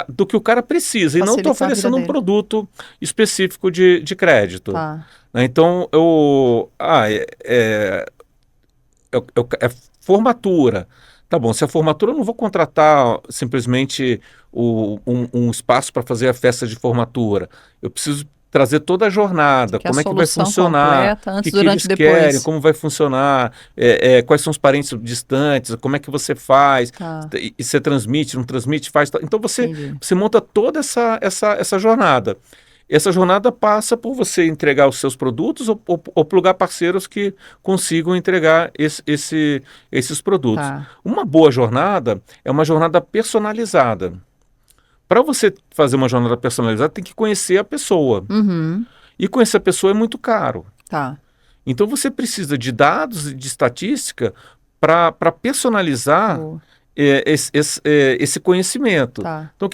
do que o cara precisa e não está Facilitar a vida oferecendo um dele. produto específico de crédito. Tá, Né? Então, é formatura. Tá bom, se é formatura, eu não vou contratar simplesmente um espaço para fazer a festa de formatura. Eu preciso trazer toda a você jornada, quer a como é que vai solução funcionar, completa, o que antes, que durante eles e querem, depois. como vai funcionar, quais são os parentes distantes, como é que você faz, Tá, e você transmite, não transmite, faz. Então você, entendi. você monta toda essa jornada. Essa jornada passa por você entregar os seus produtos ou plugar parceiros que consigam entregar esses produtos. Tá. Uma boa jornada é uma jornada personalizada. Para você fazer uma jornada personalizada, tem que conhecer a pessoa. Uhum. E conhecer a pessoa é muito caro. Tá. Então você precisa de dados e de estatística para personalizar Boa. esse conhecimento. Tá. Então,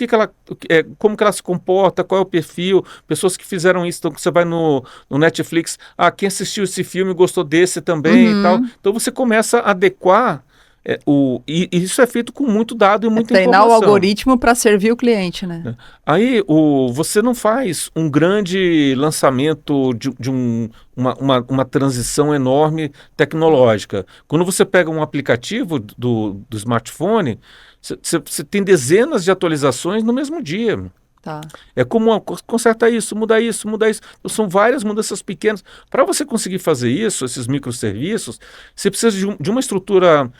como que ela se comporta, qual é o perfil, pessoas que fizeram isso. Então, você vai no Netflix, quem assistiu esse filme gostou desse também e tal. Uhum. Então, você começa a adequar, e isso é feito com muito dado e É muita treinar o informação. algoritmo para servir o cliente, né? Aí você não faz um grande lançamento de uma transição enorme tecnológica. Quando você pega um aplicativo do smartphone, você tem dezenas de atualizações no mesmo dia. Tá. É como conserta isso, muda isso, muda isso. Então, são várias mudanças pequenas. Para você conseguir fazer isso, esses microserviços, você precisa de uma estrutura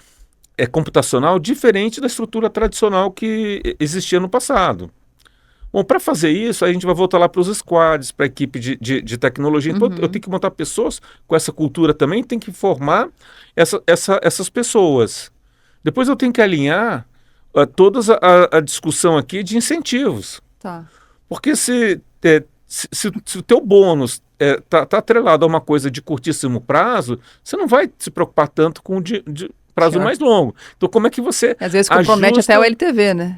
computacional diferente da estrutura tradicional que existia no passado. Bom, para fazer isso, aí a gente vai voltar lá para os squads, para a equipe de tecnologia. Então, eu Uhum. tenho que montar pessoas com essa cultura também, tem que formar essas pessoas. Depois eu tenho que alinhar toda a discussão aqui de incentivos. Tá. Porque se o teu bônus tá atrelado a uma coisa de curtíssimo prazo, você não vai se preocupar tanto com o de prazo Sure. mais longo. Então, como é que você Às vezes compromete até o ajusta? LTV, né?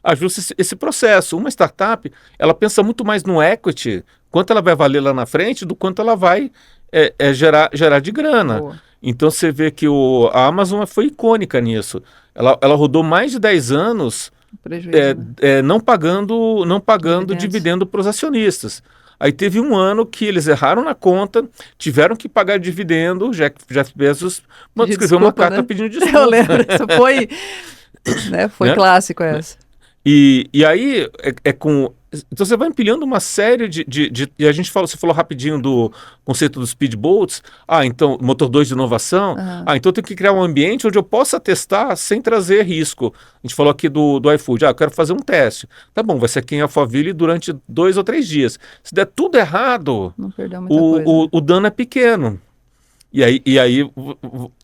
ajusta esse processo. Uma startup, ela pensa muito mais no equity, quanto ela vai valer lá na frente, do quanto ela vai gerar de grana. Boa. Então você vê que a Amazon foi icônica nisso. Ela rodou mais de 10 anos Prejuízo, né? não pagando Dividendos. dividendo para os acionistas. Aí teve um ano que eles erraram na conta, tiveram que pagar dividendo, Jeff Bezos escreveu uma Desculpa, carta né? pedindo desculpa. Eu lembro, isso foi, né? Foi Né? clássico essa. E aí com. Então você vai empilhando uma série e a gente você falou rapidinho do conceito dos speedboats. Então, motor 2 de inovação. Aham. Então eu tenho que criar um ambiente onde eu possa testar sem trazer risco. A gente falou aqui do iFood. Eu quero fazer um teste. Tá bom, vai ser aqui em Alphaville durante 2 ou 3 dias. Se der tudo errado, Não perdeu muita coisa. o dano é pequeno. E aí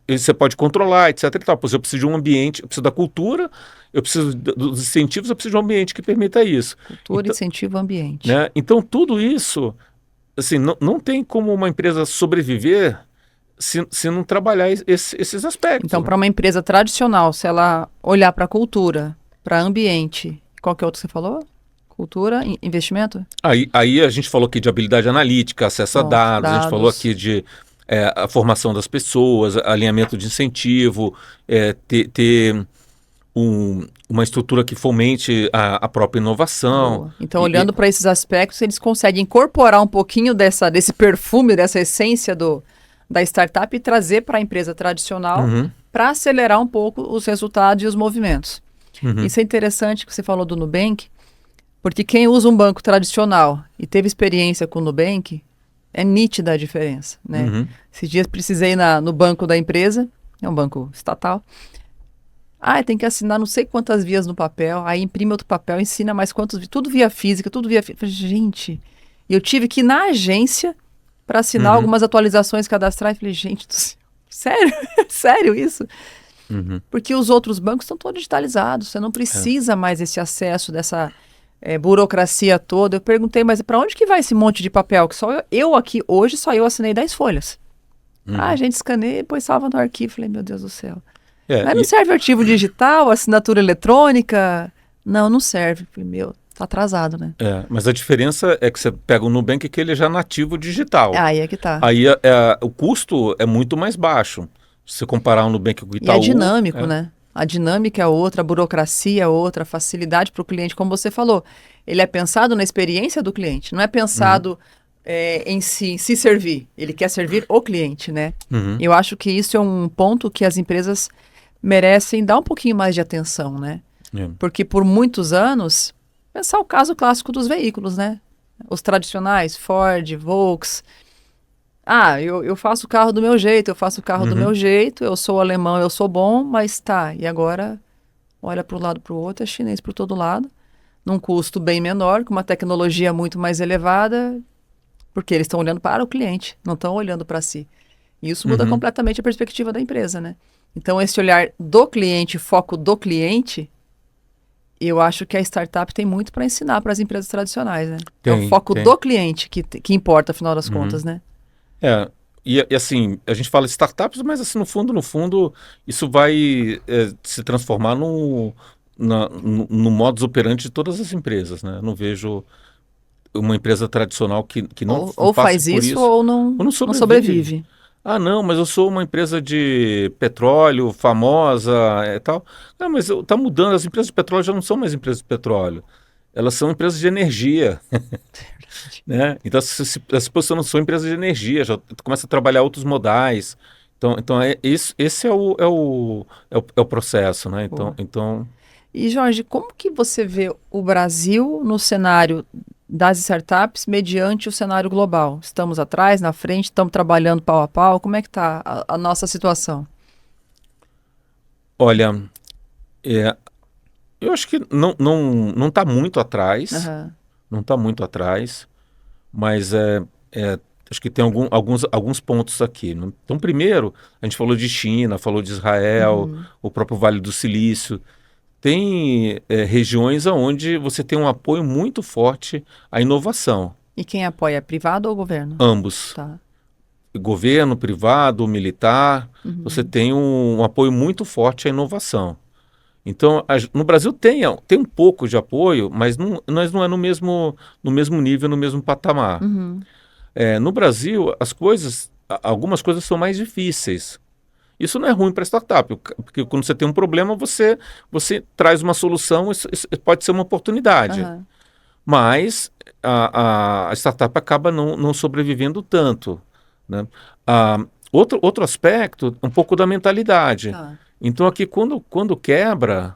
você pode controlar, etc. E tal. Pois eu preciso de um ambiente, eu preciso da cultura, eu preciso dos incentivos, eu preciso de um ambiente que permita isso. Cultura, Então, incentivo, ambiente. né? Então tudo isso, assim, não tem como uma empresa sobreviver se não trabalhar esses aspectos. Então, para uma empresa tradicional, se ela olhar para cultura, para ambiente, qual que é outro que você falou? Cultura, investimento? Aí a gente falou aqui de habilidade analítica, acesso a Bom, dados, a gente falou dados. aqui de a formação das pessoas, alinhamento de incentivo, ter uma estrutura que fomente a própria inovação. Boa. Então, olhando para esses aspectos, eles conseguem incorporar um pouquinho desse perfume, dessa essência da startup e trazer para a empresa tradicional para acelerar um pouco os resultados e os movimentos. Isso é interessante que você falou do Nubank, porque quem usa um banco tradicional e teve experiência com o Nubank, é nítida a diferença, né? Esses dias precisei no banco da empresa, é um banco estatal. Tem que assinar não sei quantas vias no papel, aí imprime outro papel, ensina mais quantos, tudo via física, tudo via... Gente, eu tive que ir na agência para assinar algumas atualizações cadastrais. Falei, gente do céu, sério? Sério isso? Porque os outros bancos estão todos digitalizados, você não precisa mais esse acesso dessa burocracia toda. Eu perguntei, mas para onde que vai esse monte de papel? Que só eu aqui, hoje, só eu assinei 10 folhas. A gente escaneia e depois salva no arquivo. Falei, meu Deus do céu. Mas não serve arquivo digital, assinatura eletrônica? Não serve. Falei, meu, tá atrasado, né? Mas a diferença é que você pega o Nubank que ele é já nativo digital. Aí é que tá. Aí o custo é muito mais baixo. Se você comparar o Nubank com o Itaú... E é dinâmico, né? A dinâmica é outra, a burocracia é outra, a facilidade para o cliente, como você falou. Ele é pensado na experiência do cliente, não é pensado em se servir. Ele quer servir o cliente, né? Eu acho que isso é um ponto que as empresas merecem dar um pouquinho mais de atenção, né? Porque por muitos anos, pensar o caso clássico dos veículos, né? Os tradicionais, Ford, Volks. Eu faço o carro do meu jeito, eu sou alemão, eu sou bom, mas tá. E agora, olha para um lado para o outro, é chinês por todo lado, num custo bem menor, com uma tecnologia muito mais elevada, porque eles estão olhando para o cliente, não estão olhando para si. E isso muda completamente a perspectiva da empresa, né? Então, esse olhar do cliente, foco do cliente, eu acho que a startup tem muito para ensinar para as empresas tradicionais, né? É o foco do cliente que importa, afinal das contas, né? E assim, a gente fala de startups, mas assim, no fundo, isso vai se transformar no modus operandi de todas as empresas, né? Eu não vejo uma empresa tradicional que não ou faz isso ou não sobrevive. Não, mas eu sou uma empresa de petróleo famosa e tal. Não, mas está mudando, as empresas de petróleo já não são mais empresas de petróleo. Elas são empresas de energia. Né? Então, as pessoas não são empresas de energia, já começa a trabalhar outros modais. Então esse é o processo, né? Então... E, Jorge, como que você vê o Brasil no cenário das startups mediante o cenário global? Estamos atrás, na frente, estamos trabalhando pau a pau? Como é que está a nossa situação? Olha, eu acho que não está muito atrás, não está muito atrás, mas acho que tem alguns pontos aqui. Então, primeiro, a gente falou de China, falou de Israel, o próprio Vale do Silício. Tem regiões onde você tem um apoio muito forte à inovação. E quem apoia, é privado ou governo? Ambos. Tá. Governo, privado, militar, você tem um apoio muito forte à inovação. Então, no Brasil tem um pouco de apoio, mas não é no mesmo nível, no mesmo patamar. Uhum. No Brasil, algumas coisas são mais difíceis. Isso não é ruim para startup, porque quando você tem um problema, você traz uma solução, isso pode ser uma oportunidade. Aham. Mas a startup acaba não sobrevivendo tanto, né? Outro aspecto, um pouco da mentalidade. Tá. Então aqui, quando quebra,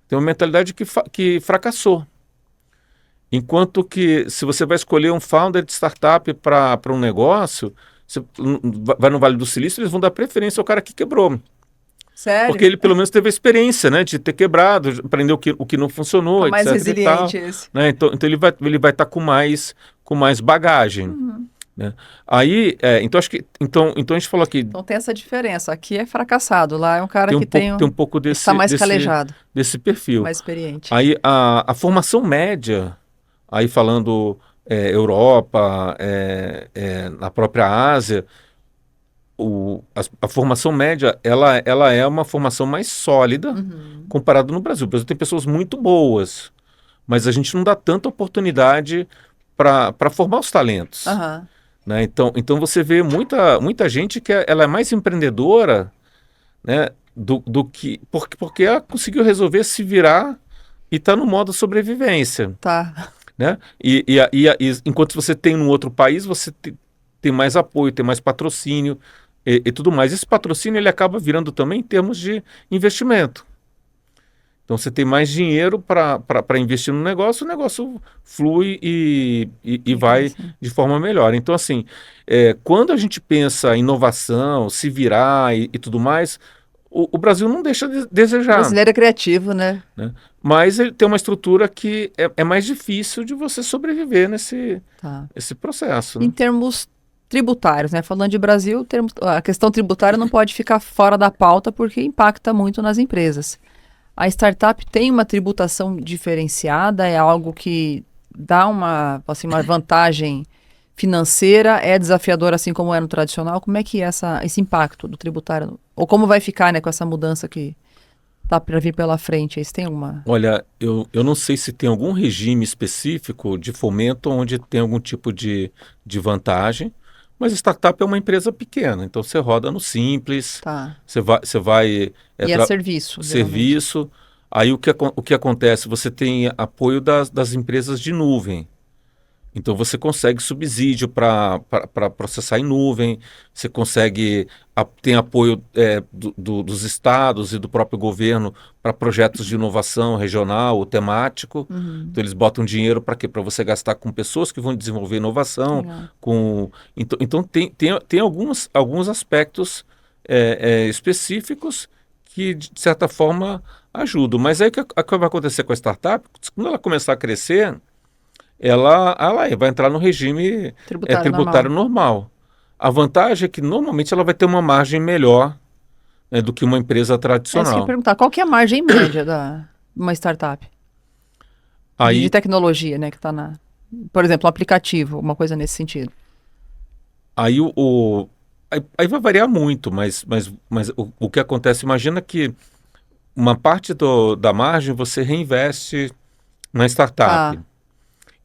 tem uma mentalidade que fracassou. Enquanto que, se você vai escolher um founder de startup para um negócio, você vai no Vale do Silício, eles vão dar preferência ao cara que quebrou. Porque Sério? ele pelo menos teve a experiência, né, de ter quebrado, aprender o que não funcionou, Tá etc. mais e tal, resiliente esse. né? Então ele vai estar com mais bagagem, Uhum. né? Aí, então acho que então a gente falou aqui, Então tem essa diferença. Aqui é fracassado, lá é um cara que tem um pouco está mais calejado, desse perfil. mais experiente. Aí a formação média, aí falando Europa, na própria Ásia, a formação média ela é uma formação mais sólida Uhum. comparado no Brasil. O Brasil tem pessoas muito boas, mas a gente não dá tanta oportunidade para formar os talentos, Aham. né? Então você vê muita gente que ela é mais empreendedora, né, do que porque ela conseguiu resolver se virar e está no modo sobrevivência, Tá. né? Enquanto você tem num outro país, tem mais apoio, tem mais patrocínio e tudo mais. Esse patrocínio ele acaba virando também em termos de investimento. Então você tem mais dinheiro para investir no negócio, o negócio flui e vai Interessante. de forma melhor. Então, assim, quando a gente pensa em inovação, se virar e tudo mais, o Brasil não deixa de O desejar, brasileiro é criativo, né? né? Mas ele tem uma estrutura que é mais difícil de você sobreviver Tá. esse processo, Em né? termos tributários, né? Falando de Brasil, a questão tributária não pode ficar fora da pauta porque impacta muito nas empresas. A startup tem uma tributação diferenciada, é algo que dá uma vantagem financeira, é desafiador assim como é no tradicional. Como é que é esse impacto do tributário? Ou como vai ficar, né, com essa mudança que tá para vir pela frente? Aí você tem uma... Olha, eu não sei se tem algum regime específico de fomento onde tem algum tipo de vantagem, mas startup é uma empresa pequena, então você roda no simples, Tá. você vai E é serviço, geralmente. serviço, aí o que acontece? Você tem apoio das empresas de nuvem. Então você consegue subsídio para processar em nuvem, você consegue tem apoio dos estados e do próprio governo para projetos de inovação regional ou temático. Uhum. Então eles botam dinheiro para quê? Para você gastar com pessoas que vão desenvolver inovação, Legal. então tem alguns aspectos específicos que de certa forma ajudam. Mas aí o que vai acontecer com a startup? Quando ela começar a crescer ela vai entrar no regime Tributário tributário normal. normal. A vantagem é que normalmente ela vai ter uma margem melhor, né, do que uma empresa É isso que eu ia tradicional. perguntar. Qual que é a margem média de uma startup? De Aí, tecnologia, né? Que está por exemplo, um aplicativo, uma coisa nesse sentido. aí, aí vai variar muito, mas o que acontece, imagina que uma parte da margem você reinveste na startup. Tá.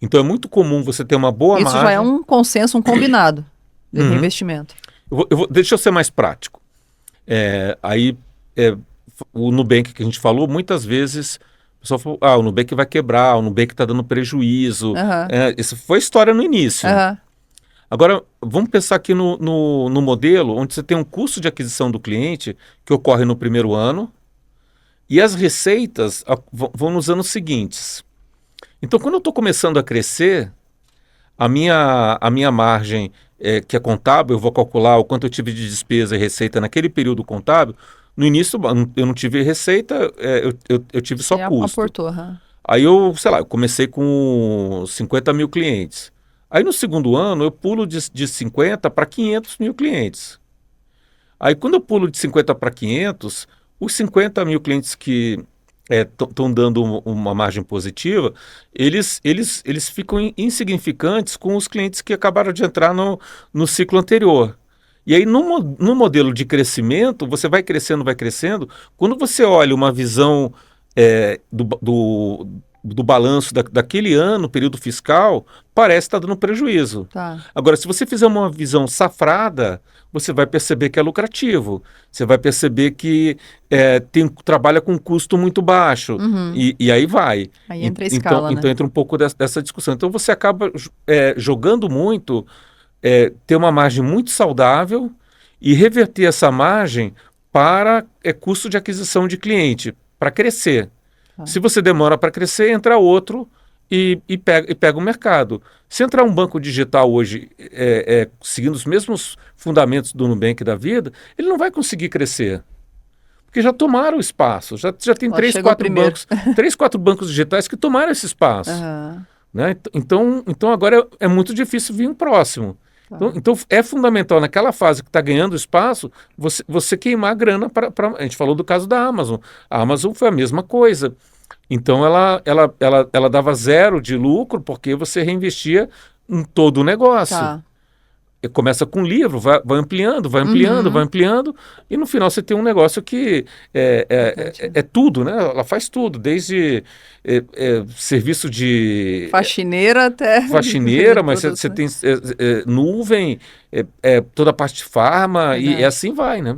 Então é muito comum você ter uma boa Isso já é margem. um consenso, um combinado de Uhum. reinvestimento. Deixa eu ser mais prático. Aí, o Nubank que a gente falou, muitas vezes o pessoal falou, o Nubank vai quebrar, o Nubank está dando prejuízo. Aham. Isso foi história no início. Aham. Agora, vamos pensar aqui no modelo onde você tem um custo de aquisição do cliente que ocorre no primeiro ano e as receitas vão nos anos seguintes. Então, quando eu estou começando a crescer, a minha margem, que é contábil, eu vou calcular o quanto eu tive de despesa e receita naquele período contábil. No início, eu não tive receita, eu tive só Você custo. aportou, aham. Aí sei lá, eu comecei com 50 mil clientes. Aí no segundo ano, eu pulo de 50 para 500 mil clientes. Aí quando eu pulo de 50 para 500, os 50 mil clientes que estão dando uma margem positiva, eles ficam insignificantes com os clientes que acabaram de entrar no ciclo anterior. E aí, no modelo de crescimento, você vai crescendo, vai crescendo. Quando você olha uma visão do balanço daquele ano, período fiscal, parece estar dando prejuízo. Tá. Agora, se você fizer uma visão safrada, você vai perceber que é lucrativo. Você vai perceber que trabalha com custo muito baixo. Uhum. E aí vai. Aí entra a Então, escala, né? então entra um pouco dessa discussão. Então você acaba jogando muito, ter uma margem muito saudável e reverter essa margem para custo de aquisição de cliente, para crescer. Tá. Se você demora para crescer, entra outro e pega o mercado. Se entrar um banco digital hoje, seguindo os mesmos fundamentos do Nubank da vida, ele não vai conseguir crescer. Porque já tomaram o espaço. Já tem Ó, três, chegou quatro primeiro. bancos, três, quatro bancos digitais que tomaram esse espaço. Aham. Né? Então agora é muito difícil vir um próximo. Tá. Então é fundamental naquela fase que está ganhando espaço, você queimar a grana a gente falou do caso da Amazon. A Amazon foi a mesma coisa. Então ela dava zero de lucro porque você reinvestia em todo o negócio. Tá. E começa com livro, vai ampliando, vai ampliando, Uhum. vai ampliando, e no final você tem um negócio que é tudo, né? Ela faz tudo, desde serviço de Faxineira até. faxineira, mas produtos, você né? tem nuvem, toda a parte de farma, e Verdade. assim vai, né?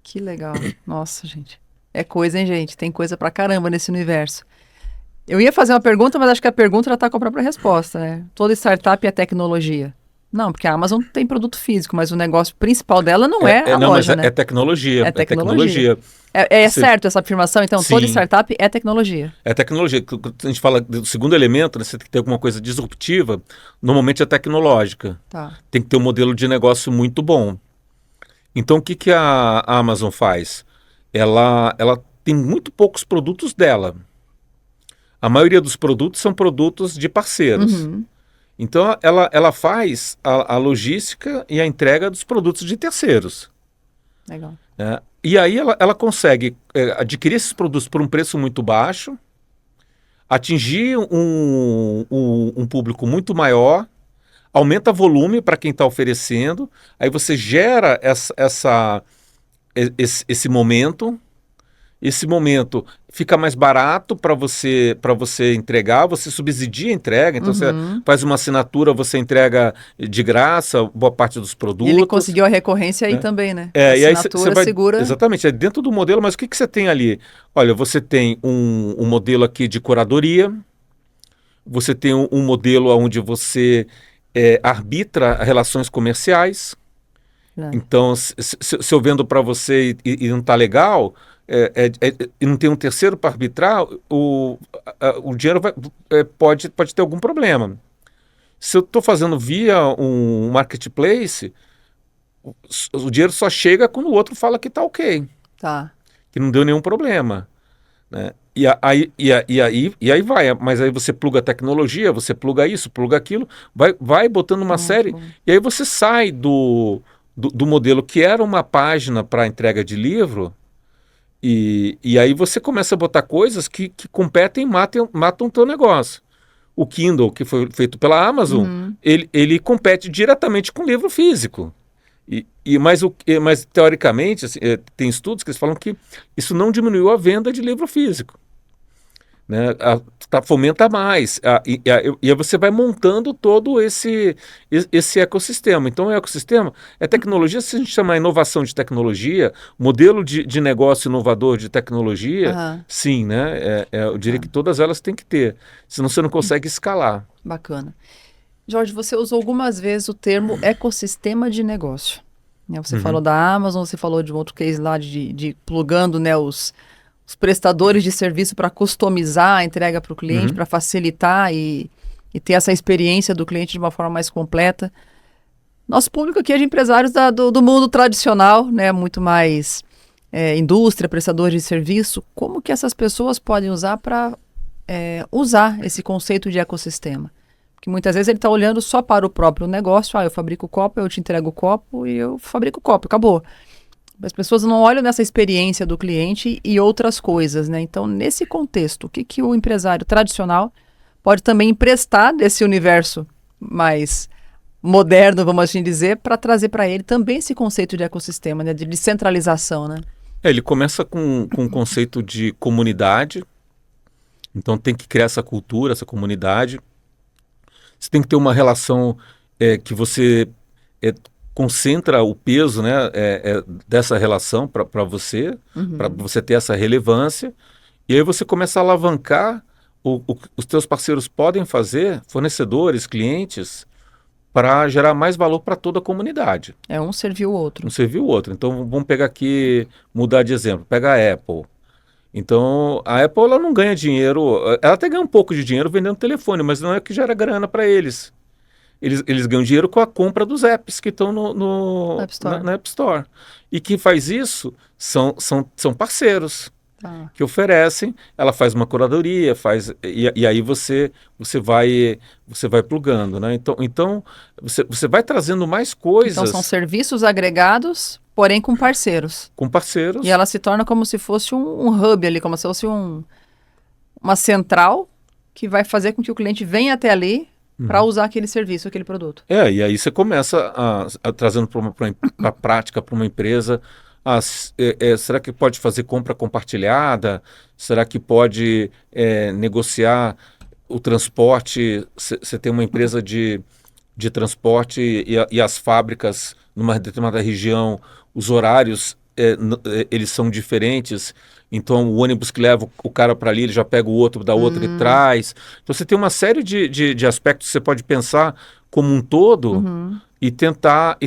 Que legal. Nossa, gente. É coisa, hein, gente? Tem coisa pra caramba nesse universo. Eu ia fazer uma pergunta, mas acho que a pergunta já tá com a própria resposta, né? Toda startup é tecnologia. Não, porque a Amazon tem produto físico, mas o negócio principal dela não é a Não, loja, mas né? é tecnologia, É tecnologia. É Você- certo essa afirmação? Então, toda Sim. startup é tecnologia. É tecnologia. Quando a gente fala do segundo elemento, né, você tem que ter alguma coisa disruptiva, normalmente é tecnológica. Tá. Tem que ter um modelo de negócio muito bom. Então, o que a Amazon faz? Ela tem muito poucos produtos dela. A maioria dos produtos são produtos de parceiros. Uhum. Então, ela faz a logística e a entrega dos produtos de terceiros. Legal. Né? E aí ela consegue adquirir esses produtos por um preço muito baixo, atingir um público muito maior, aumenta volume para quem está oferecendo, aí você gera esse momento. Esse momento fica mais barato para você entregar, você subsidia a entrega, então você Uhum. faz uma assinatura, você entrega de graça boa parte dos E produtos. ele conseguiu a recorrência aí né? também, né? A E aí você assinatura vai. segura. Exatamente, é dentro do modelo, mas o que você tem ali? Olha, você tem um modelo aqui de curadoria, você tem um modelo onde você arbitra relações comerciais. Né? Então, se eu vendo para você e não está legal, e não tem um terceiro para arbitrar, o dinheiro pode ter algum problema. Se eu estou fazendo via um marketplace, o dinheiro só chega quando o outro fala que está ok, Tá. que não deu nenhum problema. Né? E aí vai, mas aí você pluga a tecnologia, você pluga isso, pluga aquilo, vai botando uma Muito série, bom. e aí você sai do modelo que era uma página para entrega de livro, e aí você começa a botar coisas que competem e matam o teu negócio. O Kindle, que foi feito pela Amazon, Uhum. ele compete diretamente com o livro físico. Mas teoricamente, assim, tem estudos que eles falam que isso não diminuiu a venda de livro físico. Né? Fomenta mais. E aí você vai montando todo esse ecossistema. Então, o ecossistema é tecnologia, se a gente chamar inovação de tecnologia, modelo de negócio inovador de tecnologia, Aham. sim, né? Eu diria que todas elas têm que ter, senão você não consegue escalar. Bacana. Jorge, você usou algumas vezes o termo ecossistema de negócio. Né, você falou da Amazon, você falou de um outro case lá de plugando, né, os prestadores de serviço para customizar a entrega para o cliente, para facilitar e ter essa experiência do cliente de uma forma mais completa. Nosso público aqui é de empresários do mundo tradicional, né, muito mais indústria, prestadores de serviço. Como que essas pessoas podem usar para usar esse conceito de ecossistema? Porque muitas vezes ele está olhando só para o próprio negócio. Eu fabrico o copo, eu te entrego o copo e eu fabrico o copo, acabou. As pessoas não olham nessa experiência do cliente e outras coisas, né? Então, nesse contexto, o que o empresário tradicional pode também emprestar desse universo mais moderno, vamos assim dizer, para trazer para ele também esse conceito de ecossistema, né? De descentralização, né? Ele começa com um conceito de comunidade. Então tem que criar essa cultura, essa comunidade. Você tem que ter uma relação que você é, concentra o peso, né, dessa relação para Uhum. você ter essa relevância. E aí você começa a alavancar os teus parceiros podem fazer, fornecedores, clientes, para gerar mais valor para toda a comunidade. É um servir o Um outro. servir o outro. Então vamos pegar aqui, mudar de exemplo. Pega a Apple. Então a Apple ela não ganha dinheiro, ela até ganha um pouco de dinheiro vendendo telefone, mas não é que gera grana para eles. Eles ganham dinheiro com a compra dos apps que estão App Store. na App Store. E quem faz isso são parceiros Tá. que oferecem, ela faz uma curadoria, e aí você vai plugando, né? Então você vai trazendo mais Então são coisas serviços agregados, porém com parceiros. com E parceiros. ela se torna como se fosse um hub ali, como se fosse uma central que vai fazer com que o cliente venha até ali para Uhum. usar aquele serviço, aquele produto. E aí você começa trazendo para a prática, para uma empresa, será que pode fazer compra compartilhada? Será que pode negociar o transporte? Você tem uma empresa de transporte e as fábricas numa determinada região, os horários eles são diferentes. Então o ônibus que leva o cara para ali, ele já pega o outro da outra e Hum, traz. Então você tem uma série de aspectos que você pode pensar como um todo uhum. e tentar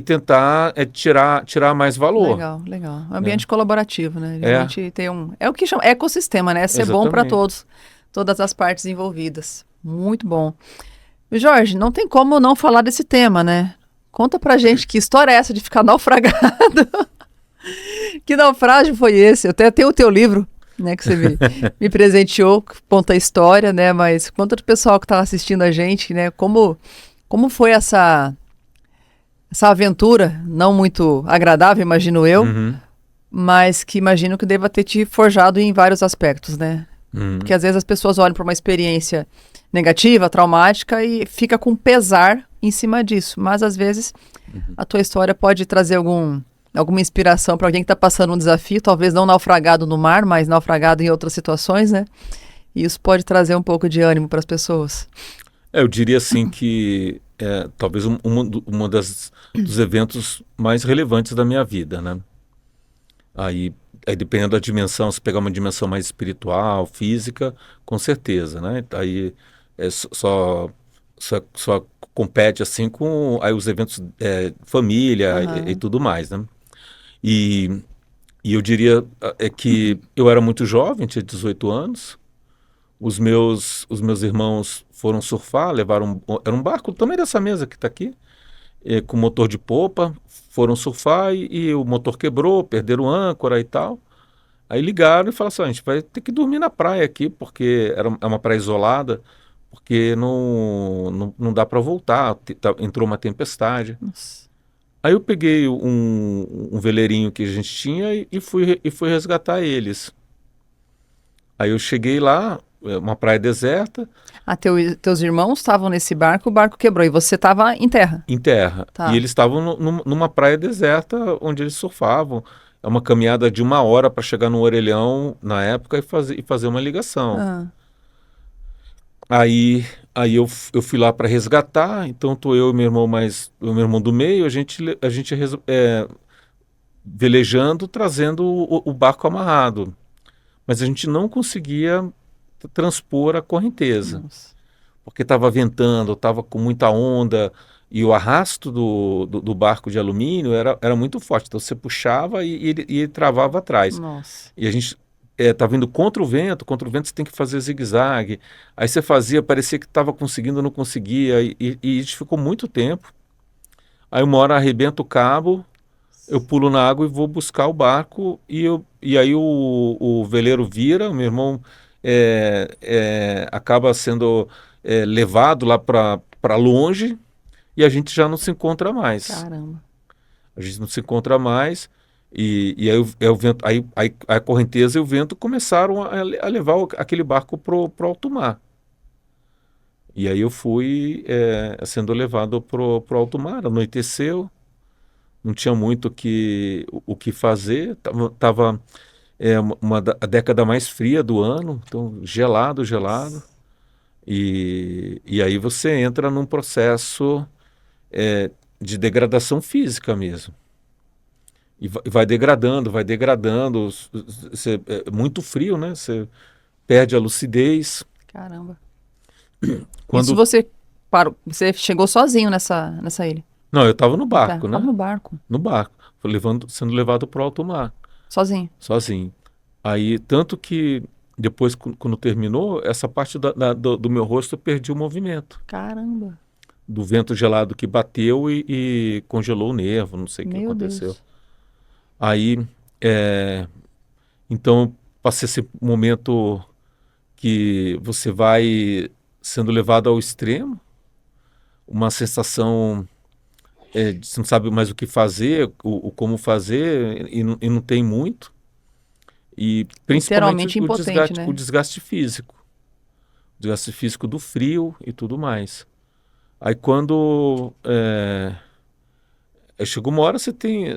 tirar mais valor, Legal, legal. É um né? ambiente colaborativo, né? É, Realmente tem um. É o que chama ecossistema, né? É ser bom para exatamente. todos, todas as partes envolvidas. Muito bom. E, Jorge, não tem como não falar desse tema, né? Conta pra gente que história é essa de ficar naufragado. Que naufrágio foi esse? Eu tenho o teu livro, né, que você me presenteou, que conta a história, né? Mas conta pro pessoal que tá assistindo a gente, né? Como foi essa aventura, não muito agradável, imagino eu, Uhum, mas que imagino que deva ter te forjado em vários aspectos, né? Porque uhum, às vezes as pessoas olham para uma experiência negativa, traumática e fica com pesar em cima disso. Mas às vezes uhum. a tua história pode trazer alguma inspiração para alguém que está passando um desafio, talvez não naufragado no mar, mas naufragado em outras situações, né? E isso pode trazer um pouco de ânimo para as pessoas. Eu diria assim que talvez uma dos eventos mais relevantes da minha vida, né? Aí, aí dependendo da dimensão, se pegar uma dimensão mais espiritual, física, com certeza, né? Aí só compete assim com aí os eventos família e Aham. tudo mais, né? E, e eu diria que eu era muito jovem, tinha 18 anos. Os meus irmãos foram surfar, levaram era um barco do tamanho dessa mesa que está aqui, com motor de popa, foram surfar e o motor quebrou, perderam âncora e tal. Aí ligaram e falaram assim: "Ah, a gente vai ter que dormir na praia aqui, porque é uma praia isolada, porque não dá para voltar, entrou uma tempestade." Nossa. Aí eu peguei um veleirinho que a gente tinha e fui resgatar eles. Aí eu cheguei lá, uma praia deserta, Teus irmãos estavam nesse barco, o barco quebrou e você estava em terra. em terra. E Tá. eles estavam numa praia deserta onde eles surfavam. É uma caminhada de 1 hora para chegar no Orelhão na época e fazer uma ligação. Ah, Aí eu fui lá para resgatar, então tô eu e meu irmão o meu irmão do meio, a gente velejando, trazendo o barco amarrado. Mas a gente não conseguia transpor a correnteza, nossa. porque estava ventando, estava com muita onda, e o arrasto do barco de alumínio era muito forte. Então você puxava e ele travava atrás. Nossa. E a gente estava indo contra o vento você tem que fazer zigue-zague. Aí você fazia, parecia que estava conseguindo, não conseguia, e a gente ficou muito tempo. Aí uma hora arrebenta o cabo, eu pulo na água e vou buscar o barco, e aí o veleiro vira, o meu irmão acaba sendo levado lá para longe, e a gente já não se encontra mais. Caramba. A gente não se encontra mais, e aí, o vento, aí a correnteza e o vento começaram a levar aquele barco pro alto mar. E aí eu fui sendo levado pro alto mar, anoiteceu, não tinha muito o que fazer, é a década mais fria do ano, então gelado, gelado. E aí você entra num processo de degradação física mesmo. E vai degradando, vai degradando. É muito frio, né? Você perde a lucidez. Caramba. Isso Quando... você parou, você chegou sozinho nessa ilha? Não, eu estava no Tá, barco, tava né? no barco, No barco. Fui sendo levado para o alto mar, sozinho. sozinho. Aí, tanto que depois, quando terminou, essa parte do meu rosto eu perdi o movimento. Caramba. Do vento gelado que bateu e congelou o nervo, não sei o que Meu aconteceu. Deus. Aí, então, eu passei esse momento que você vai sendo levado ao extremo, uma sensação de você não sabe mais o que fazer, o como fazer, e não tem muito, e principalmente Literalmente impotente, o né? desgaste físico. O desgaste físico do frio e tudo mais. Aí quando chegou uma hora você tem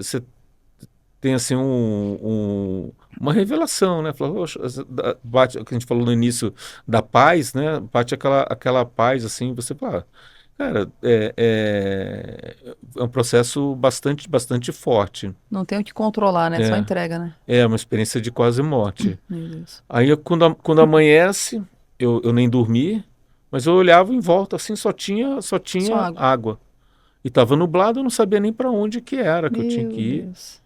assim uma revelação, né? Fala, "Poxa", bate, o que a gente falou no início da paz, né? Bate aquela paz assim, você fala, cara, é um processo bastante forte. Não tem o que controlar, né? Só É, entrega, né? é uma experiência de quase morte. Meu Deus. Aí quando amanhece, eu nem dormi, mas eu olhava em volta assim, só Só tinha água. água. E estava nublado, eu não sabia nem para onde que era que eu tinha que Meu ir. Deus.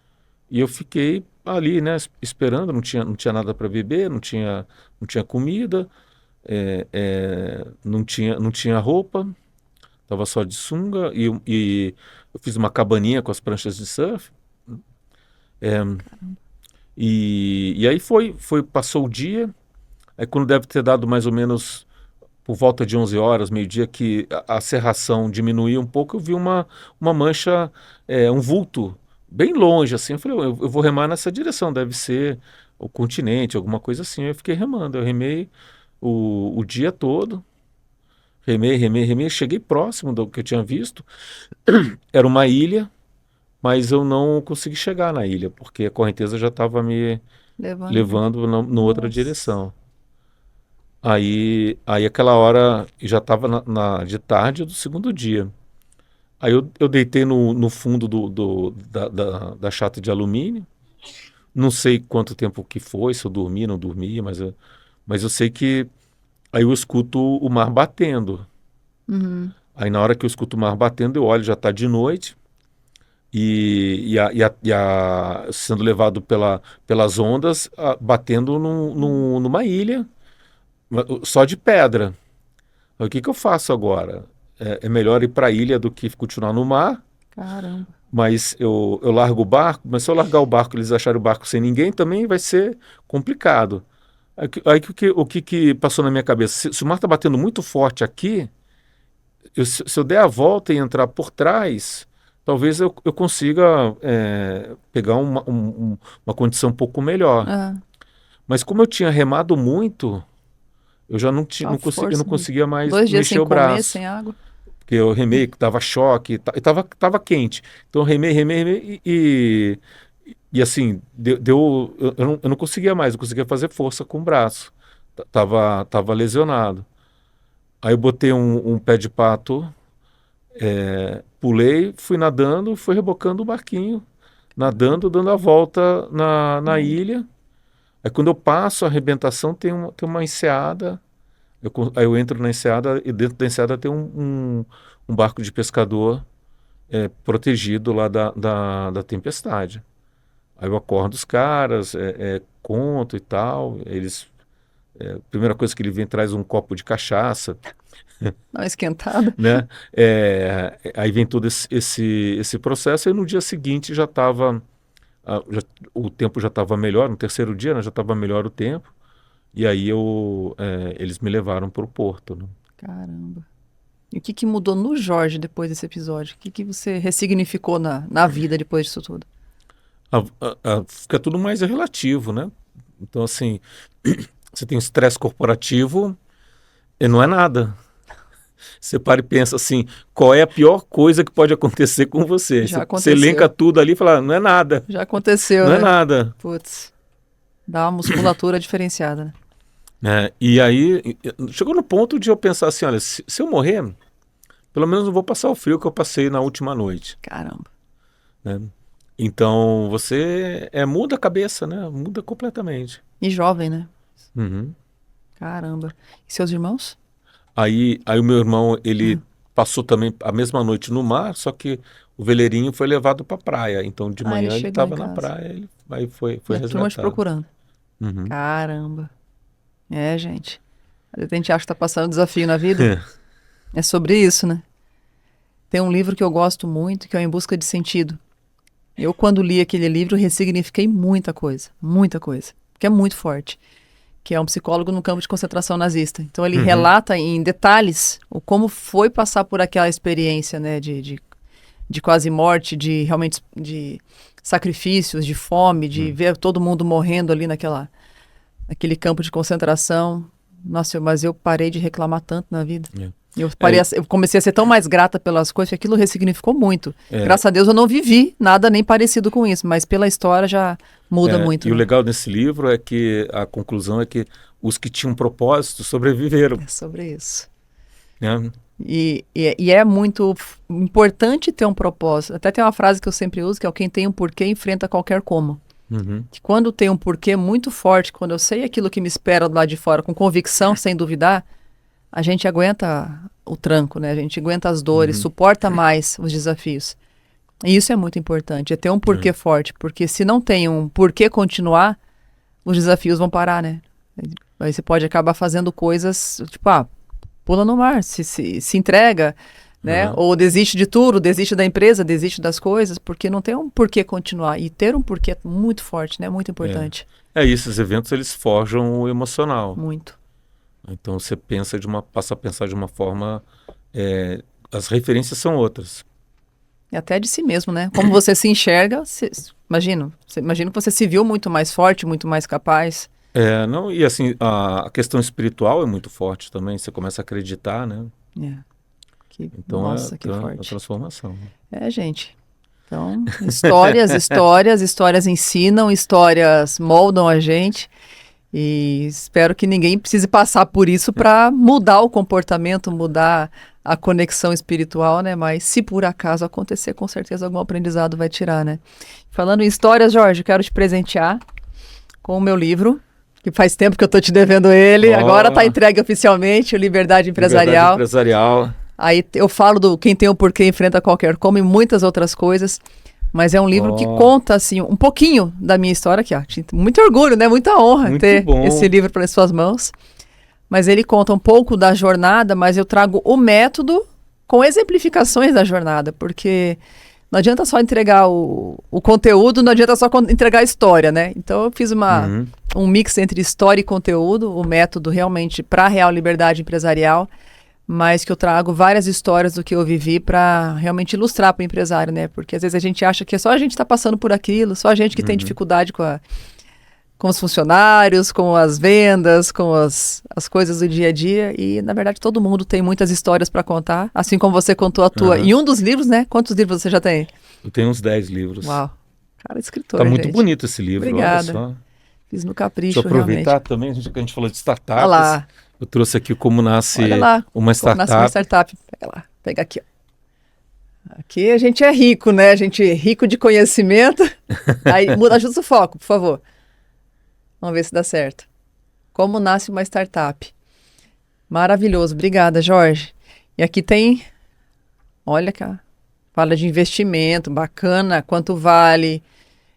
E eu fiquei ali, né, esperando, não tinha nada para beber, não tinha comida, não tinha roupa, tava só de sunga e eu fiz uma cabaninha com as pranchas de surf. E aí passou o dia. Aí quando deve ter dado mais ou menos por volta de 11 horas, meio-dia, que a cerração diminuiu um pouco, eu vi uma mancha, um vulto bem longe, assim. Eu falei, eu vou remar nessa direção, deve ser o continente, alguma coisa assim. Eu fiquei remando, eu remei o dia todo, remei, cheguei próximo do que eu tinha visto. Era uma ilha, mas eu não consegui chegar na ilha, porque a correnteza já estava me Levando. levando na outra Nossa. direção. Aí aquela hora já estava de tarde do segundo dia. Aí eu deitei no fundo da chata de alumínio. Não sei quanto tempo que foi, se eu dormi, não dormi, mas eu sei que aí eu escuto o mar batendo. Uhum. Aí na hora que eu escuto o mar batendo, eu olho, já está de noite, sendo levado pelas ondas, batendo numa ilha, só de pedra. Aí, o que eu faço agora? É melhor ir para a ilha do que continuar no mar, Caramba. mas eu largo o barco, mas se eu largar o barco, eles acharem o barco sem ninguém, também vai ser complicado. Aí o que passou na minha cabeça? Se o mar está batendo muito forte aqui, se eu der a volta e entrar por trás, talvez eu consiga pegar uma condição um pouco melhor. Ah, Mas como eu tinha remado muito, eu já só a eu não força mesmo. conseguia mais 2 dias mexer sem o comer, braço. sem água. Porque eu remei, dava choque, e tava quente. Então eu remei e assim, eu não conseguia mais, eu conseguia fazer força com o braço. Tava lesionado. Aí eu botei um pé de pato, pulei, fui nadando, fui rebocando o barquinho, nadando, dando a volta na Aí. ilha. Aí quando eu passo a arrebentação, tem uma enseada. Aí eu entro na enseada e dentro da enseada tem um barco de pescador protegido lá da tempestade. Aí eu acordo os caras, conto e tal. A primeira coisa que ele vem traz um copo de cachaça, Dá uma esquentada. né? Aí vem todo esse processo. E no dia seguinte já estava, o tempo já estava melhor. No terceiro dia, né, já estava melhor o tempo. E aí eles me levaram para o porto, né? Caramba. E o que que mudou no Jorge depois desse episódio? O que que você ressignificou na vida depois disso tudo? Fica tudo mais relativo, né? Então, assim, você tem o estresse corporativo e não é nada. Você para e pensa assim, qual é a pior coisa que pode acontecer com você? Já Você elenca aconteceu. tudo ali e fala, não é nada, Já aconteceu, não é né? nada. Putz. Dá uma musculatura diferenciada, né? né? E aí chegou no ponto de eu pensar assim, olha, se eu morrer, pelo menos não vou passar o frio que eu passei na última noite, Caramba. né? Então você muda a cabeça, né? Muda completamente. E jovem, né? Uhum. Caramba. E seus irmãos? Aí o meu irmão, ele passou também a mesma noite no mar, só que o veleirinho foi levado para a praia. Então de Ah, ele manhã ele chegou em estava na casa. praia, aí foi E a turma te resgatado. procurando. Uhum. Caramba. É, gente. Às vezes a gente acha que tá passando desafio na vida. É sobre isso, né? Tem um livro que eu gosto muito, que é o Em Busca de Sentido. Eu, quando li aquele livro, ressignifiquei muita coisa, que é muito forte, que é um psicólogo no campo de concentração nazista. Então, ele Uhum. relata em detalhes o como foi passar por aquela experiência, né, de quase morte, de realmente de sacrifícios, de fome, de Uhum. ver todo mundo morrendo ali naquele campo de concentração. Nossa, mas eu parei de reclamar tanto na vida. É. Eu comecei a ser tão mais grata pelas coisas que aquilo ressignificou muito. É, Graças a Deus eu não vivi nada nem parecido com isso, mas pela história já muda muito, e o né? legal desse livro é que a conclusão é que os que tinham propósito sobreviveram, É sobre isso. né? E é muito importante ter um propósito. Até tem uma frase que eu sempre uso, que é: quem tem um porquê enfrenta qualquer como. Uhum. Que quando tem um porquê muito forte, quando eu sei aquilo que me espera do lado de fora, com convicção, sem duvidar, a gente aguenta o tranco, né? A gente aguenta as dores, Uhum. suporta mais os desafios. E isso é muito importante, é ter um porquê forte, porque se não tem um porquê continuar, os desafios vão parar, né? Aí você pode acabar fazendo coisas, tipo, pula no mar, se entrega, né? Uhum. Ou desiste de tudo, desiste da empresa, desiste das coisas, porque não tem um porquê continuar. E ter um porquê muito forte, né? Muito importante. Esses eventos eles forjam o emocional. Muito. Então você passa a pensar de uma forma, as referências são outras. E até de si mesmo, né? Como você se enxerga, imagina que você se viu muito mais forte, muito mais capaz. Não, e assim, a questão espiritual é muito forte também, você começa a acreditar, né? É, Então nossa, que a forte. transformação. É, gente. Então, histórias ensinam, histórias moldam a gente. E espero que ninguém precise passar por isso para mudar o comportamento, mudar a conexão espiritual, né? Mas se por acaso acontecer, com certeza algum aprendizado vai tirar, né? Falando em histórias, Jorge, eu quero te presentear com o meu livro, que faz tempo que eu tô te devendo ele. Agora está Ó, entregue oficialmente, o Liberdade liberdade Empresarial. empresarial. Aí eu falo do quem tem o porquê enfrenta qualquer como e muitas outras coisas. Mas é um livro que Ó, conta, assim, um pouquinho da minha história aqui, ó. Muito orgulho, né? Muita honra muito ter bom. esse livro para as suas mãos. Mas ele conta um pouco da jornada, mas eu trago o método com exemplificações da jornada, porque não adianta só entregar o conteúdo, não adianta só entregar a história, né? Então eu fiz Uhum. um mix entre história e conteúdo, o método realmente para a real liberdade empresarial, mas que eu trago várias histórias do que eu vivi para realmente ilustrar para o empresário, né? Porque às vezes a gente acha que é só a gente está passando por aquilo, só a gente que tem dificuldade com os funcionários, com as vendas, com as coisas do dia a dia. E, na verdade, todo mundo tem muitas histórias para contar, assim como você contou a tua. Aham. E um dos livros, né? Quantos livros você já tem? Eu tenho uns 10 livros. Uau. Cara, escritor, Tá muito gente. bonito esse livro, olha Obrigada. só. Fiz no Deixa eu capricho, aproveitar realmente. também, que a gente falou de Olha startups. lá. Eu trouxe aqui como nasce Olha lá. uma Como nasce uma startup. startup. Pega lá. Pega aqui, ó. Aqui a gente é rico, né? A gente é rico de conhecimento. Aí, ajuda o foco, por favor. Vamos ver se dá certo. Como nasce uma startup. Maravilhoso. Obrigada, Jorge. E aqui tem, olha cá, fala de investimento, bacana, quanto vale,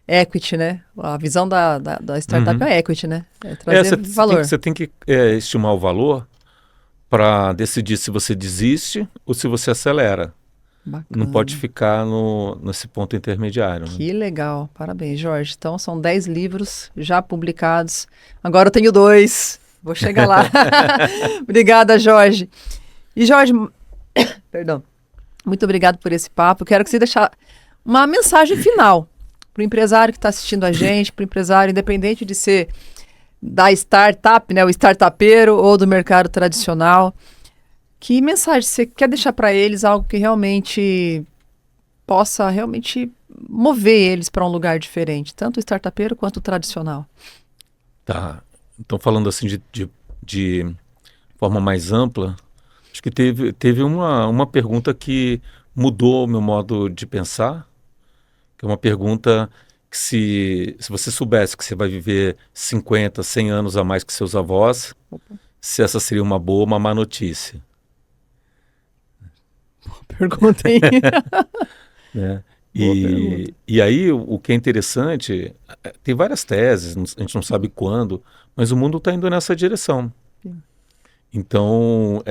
equity, né? A visão da startup é equity, né? É trazer valor. Você tem que estimar o valor para decidir se você desiste ou se você acelera. Bacana. Não pode ficar nesse ponto intermediário. Né? Que legal. Parabéns, Jorge. Então, são 10 livros já publicados. Agora eu tenho 2. Vou chegar lá. Obrigada, Jorge. E, Jorge, perdão, muito obrigado por esse papo. Quero que você deixe uma mensagem final para o empresário que está assistindo a gente, para o empresário, independente de ser da startup, né, o startupeiro ou do mercado tradicional. Que mensagem você quer deixar para eles, algo que realmente possa realmente mover eles para um lugar diferente, tanto o startupeiro quanto o tradicional? Tá. Então, falando assim de forma mais ampla, acho que teve uma pergunta que mudou o meu modo de pensar, que é uma pergunta que se você soubesse que você vai viver 50, 100 anos a mais que seus avós, se essa seria uma boa ou uma má notícia. Pergunta aí. Né? Boa pergunta. E aí o que é interessante, tem várias teses, a gente não sabe quando, mas o mundo está indo nessa direção. Sim. Então,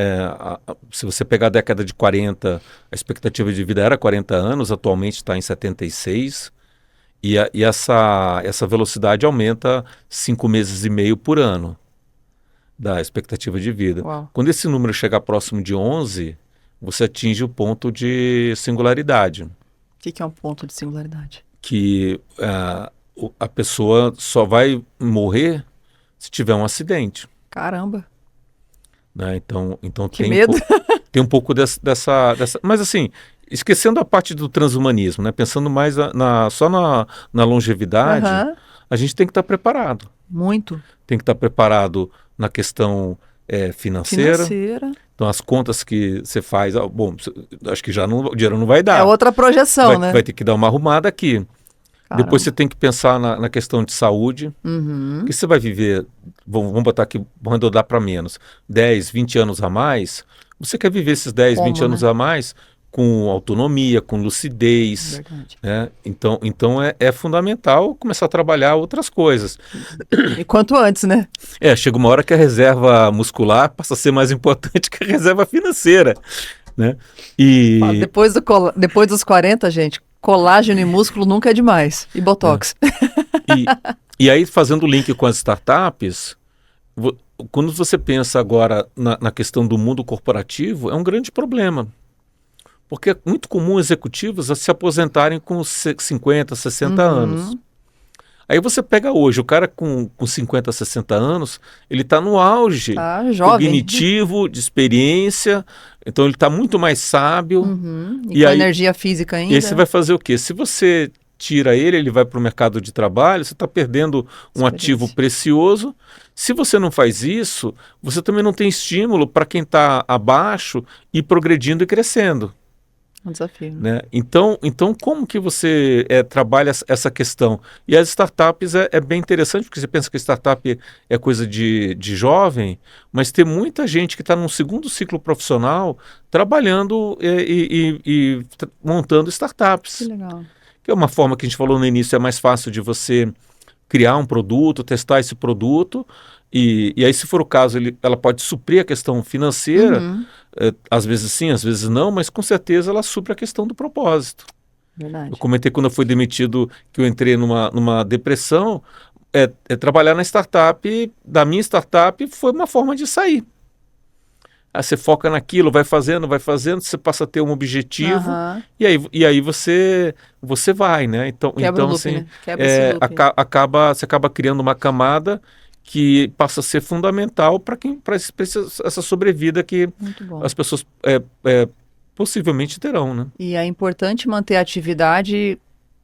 se você pegar a década de 40, a expectativa de vida era 40 anos, atualmente está em 76, e essa velocidade aumenta 5 meses e meio por ano da expectativa de vida. Uau. Quando esse número chegar próximo de 11, você atinge o ponto de singularidade, O que é um ponto de singularidade? que a pessoa só vai morrer se tiver um acidente. Caramba, Né? Então que medo. tem um pouco dessa. Mas assim, esquecendo a parte do transhumanismo, né? Pensando mais só na longevidade, Aham. a gente tem que estar preparado. Muito. Tem que estar preparado na questão financeira. Financeira. Então, as contas que você faz, bom, acho que o dinheiro não vai É dar. outra projeção, né? Vai ter que dar uma arrumada aqui. Caramba. Depois você tem que pensar na questão de saúde, Uhum. que você vai viver, vamos botar aqui, vamos arredondar para menos, 10, 20 anos a mais, você quer viver esses 10, Como, 20 anos né? a mais com autonomia, com lucidez, Verdade. né? Então é fundamental começar a trabalhar outras coisas. E quanto antes, né? Chega uma hora que a reserva muscular passa a ser mais importante que a reserva financeira, né? E Depois dos 40, gente, colágeno e músculo nunca é demais. E botox. E aí, fazendo o link com as startups, quando você pensa agora na questão do mundo corporativo, é um grande problema. Porque é muito comum executivos a se aposentarem com 50, 60 anos. Aí você pega hoje, o cara com 50, 60 anos, ele está no auge Tá jovem. cognitivo, de experiência, então ele está muito mais sábio. E com aí, energia física ainda. E aí você vai fazer o quê? Se você tira ele vai para o mercado de trabalho, você está perdendo um ativo precioso. Se você não faz isso, você também não tem estímulo para quem está abaixo ir progredindo e crescendo. Um desafio. Né? Então, como que você trabalha essa questão? E as startups é bem interessante, porque você pensa que startup é coisa de jovem, mas tem muita gente que está num segundo ciclo profissional trabalhando e montando startups. Que legal. Que é uma forma que a gente falou no início, é mais fácil de você criar um produto, testar esse produto, e aí, se for o caso, ela pode suprir a questão financeira, às vezes sim, às vezes não, mas com certeza ela supre a questão do propósito. Verdade. Eu comentei quando eu fui demitido que eu entrei numa depressão, trabalhar na startup, da minha startup, foi uma forma de sair. Aí você foca naquilo, vai fazendo, você passa a ter um objetivo, e aí você vai, né? Então, Quebra o loop, assim, né? Quebra esse loop. você acaba criando uma camada que passa a ser fundamental para essa sobrevida que as pessoas possivelmente terão, né? E é importante manter a atividade,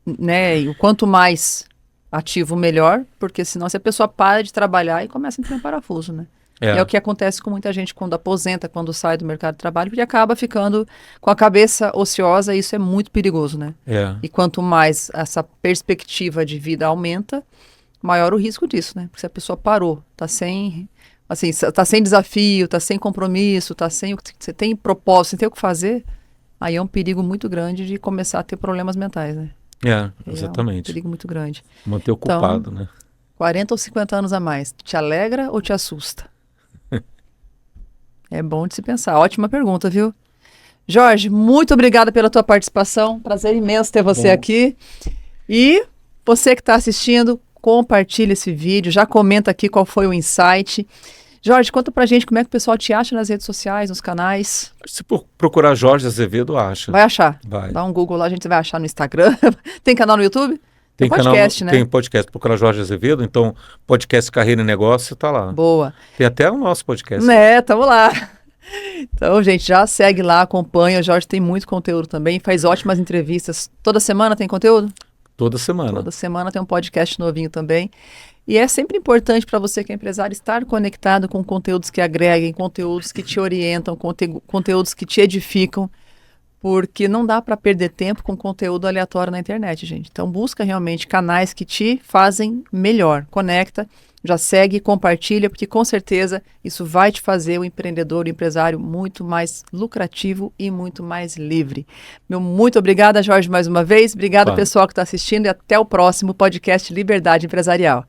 né? E o quanto mais ativo, melhor, porque senão se a pessoa para de trabalhar e começa a entrar em parafuso, né? É o que acontece com muita gente quando aposenta, quando sai do mercado de trabalho, porque acaba ficando com a cabeça ociosa, e isso é muito perigoso, né? E quanto mais essa perspectiva de vida aumenta, maior o risco disso, né? Porque se a pessoa parou, tá sem desafio, tá sem compromisso, você tem propósito, você tem o que fazer, aí é um perigo muito grande de começar a ter problemas mentais, né? Exatamente. É um perigo muito grande. Manter ocupado, né? 40 ou 50 anos a mais, te alegra ou te assusta? É bom de se pensar. Ótima pergunta, viu? Jorge, muito obrigada pela tua participação. Prazer imenso ter você aqui. E você que está assistindo, compartilha esse vídeo, já comenta aqui qual foi o insight. Jorge, conta pra gente como é que o pessoal te acha nas redes sociais, nos canais. Se procurar Jorge Azevedo, acha. Vai achar. Vai. Dá um Google lá, a gente vai achar no Instagram. Tem canal no YouTube? Tem podcast, canal, né? Tem podcast, procura Jorge Azevedo, então podcast Carreira e Negócio tá lá. Boa. Tem até o nosso podcast. Né, tamo lá. Então, gente, já segue lá, acompanha. O Jorge tem muito conteúdo também, faz ótimas entrevistas. Toda semana tem conteúdo? Toda semana. Toda semana tem um podcast novinho também. E é sempre importante para você que é empresário estar conectado com conteúdos que agreguem, conteúdos que te orientam, conteúdos que te edificam, porque não dá para perder tempo com conteúdo aleatório na internet, gente. Então busca realmente canais que te fazem melhor. Conecta, já segue, compartilha, porque com certeza isso vai te fazer o empreendedor, o empresário muito mais lucrativo e muito mais livre. Meu muito obrigada, Jorge, mais uma vez. Obrigada, Claro. pessoal que está assistindo, e até o próximo podcast Liberdade Empresarial.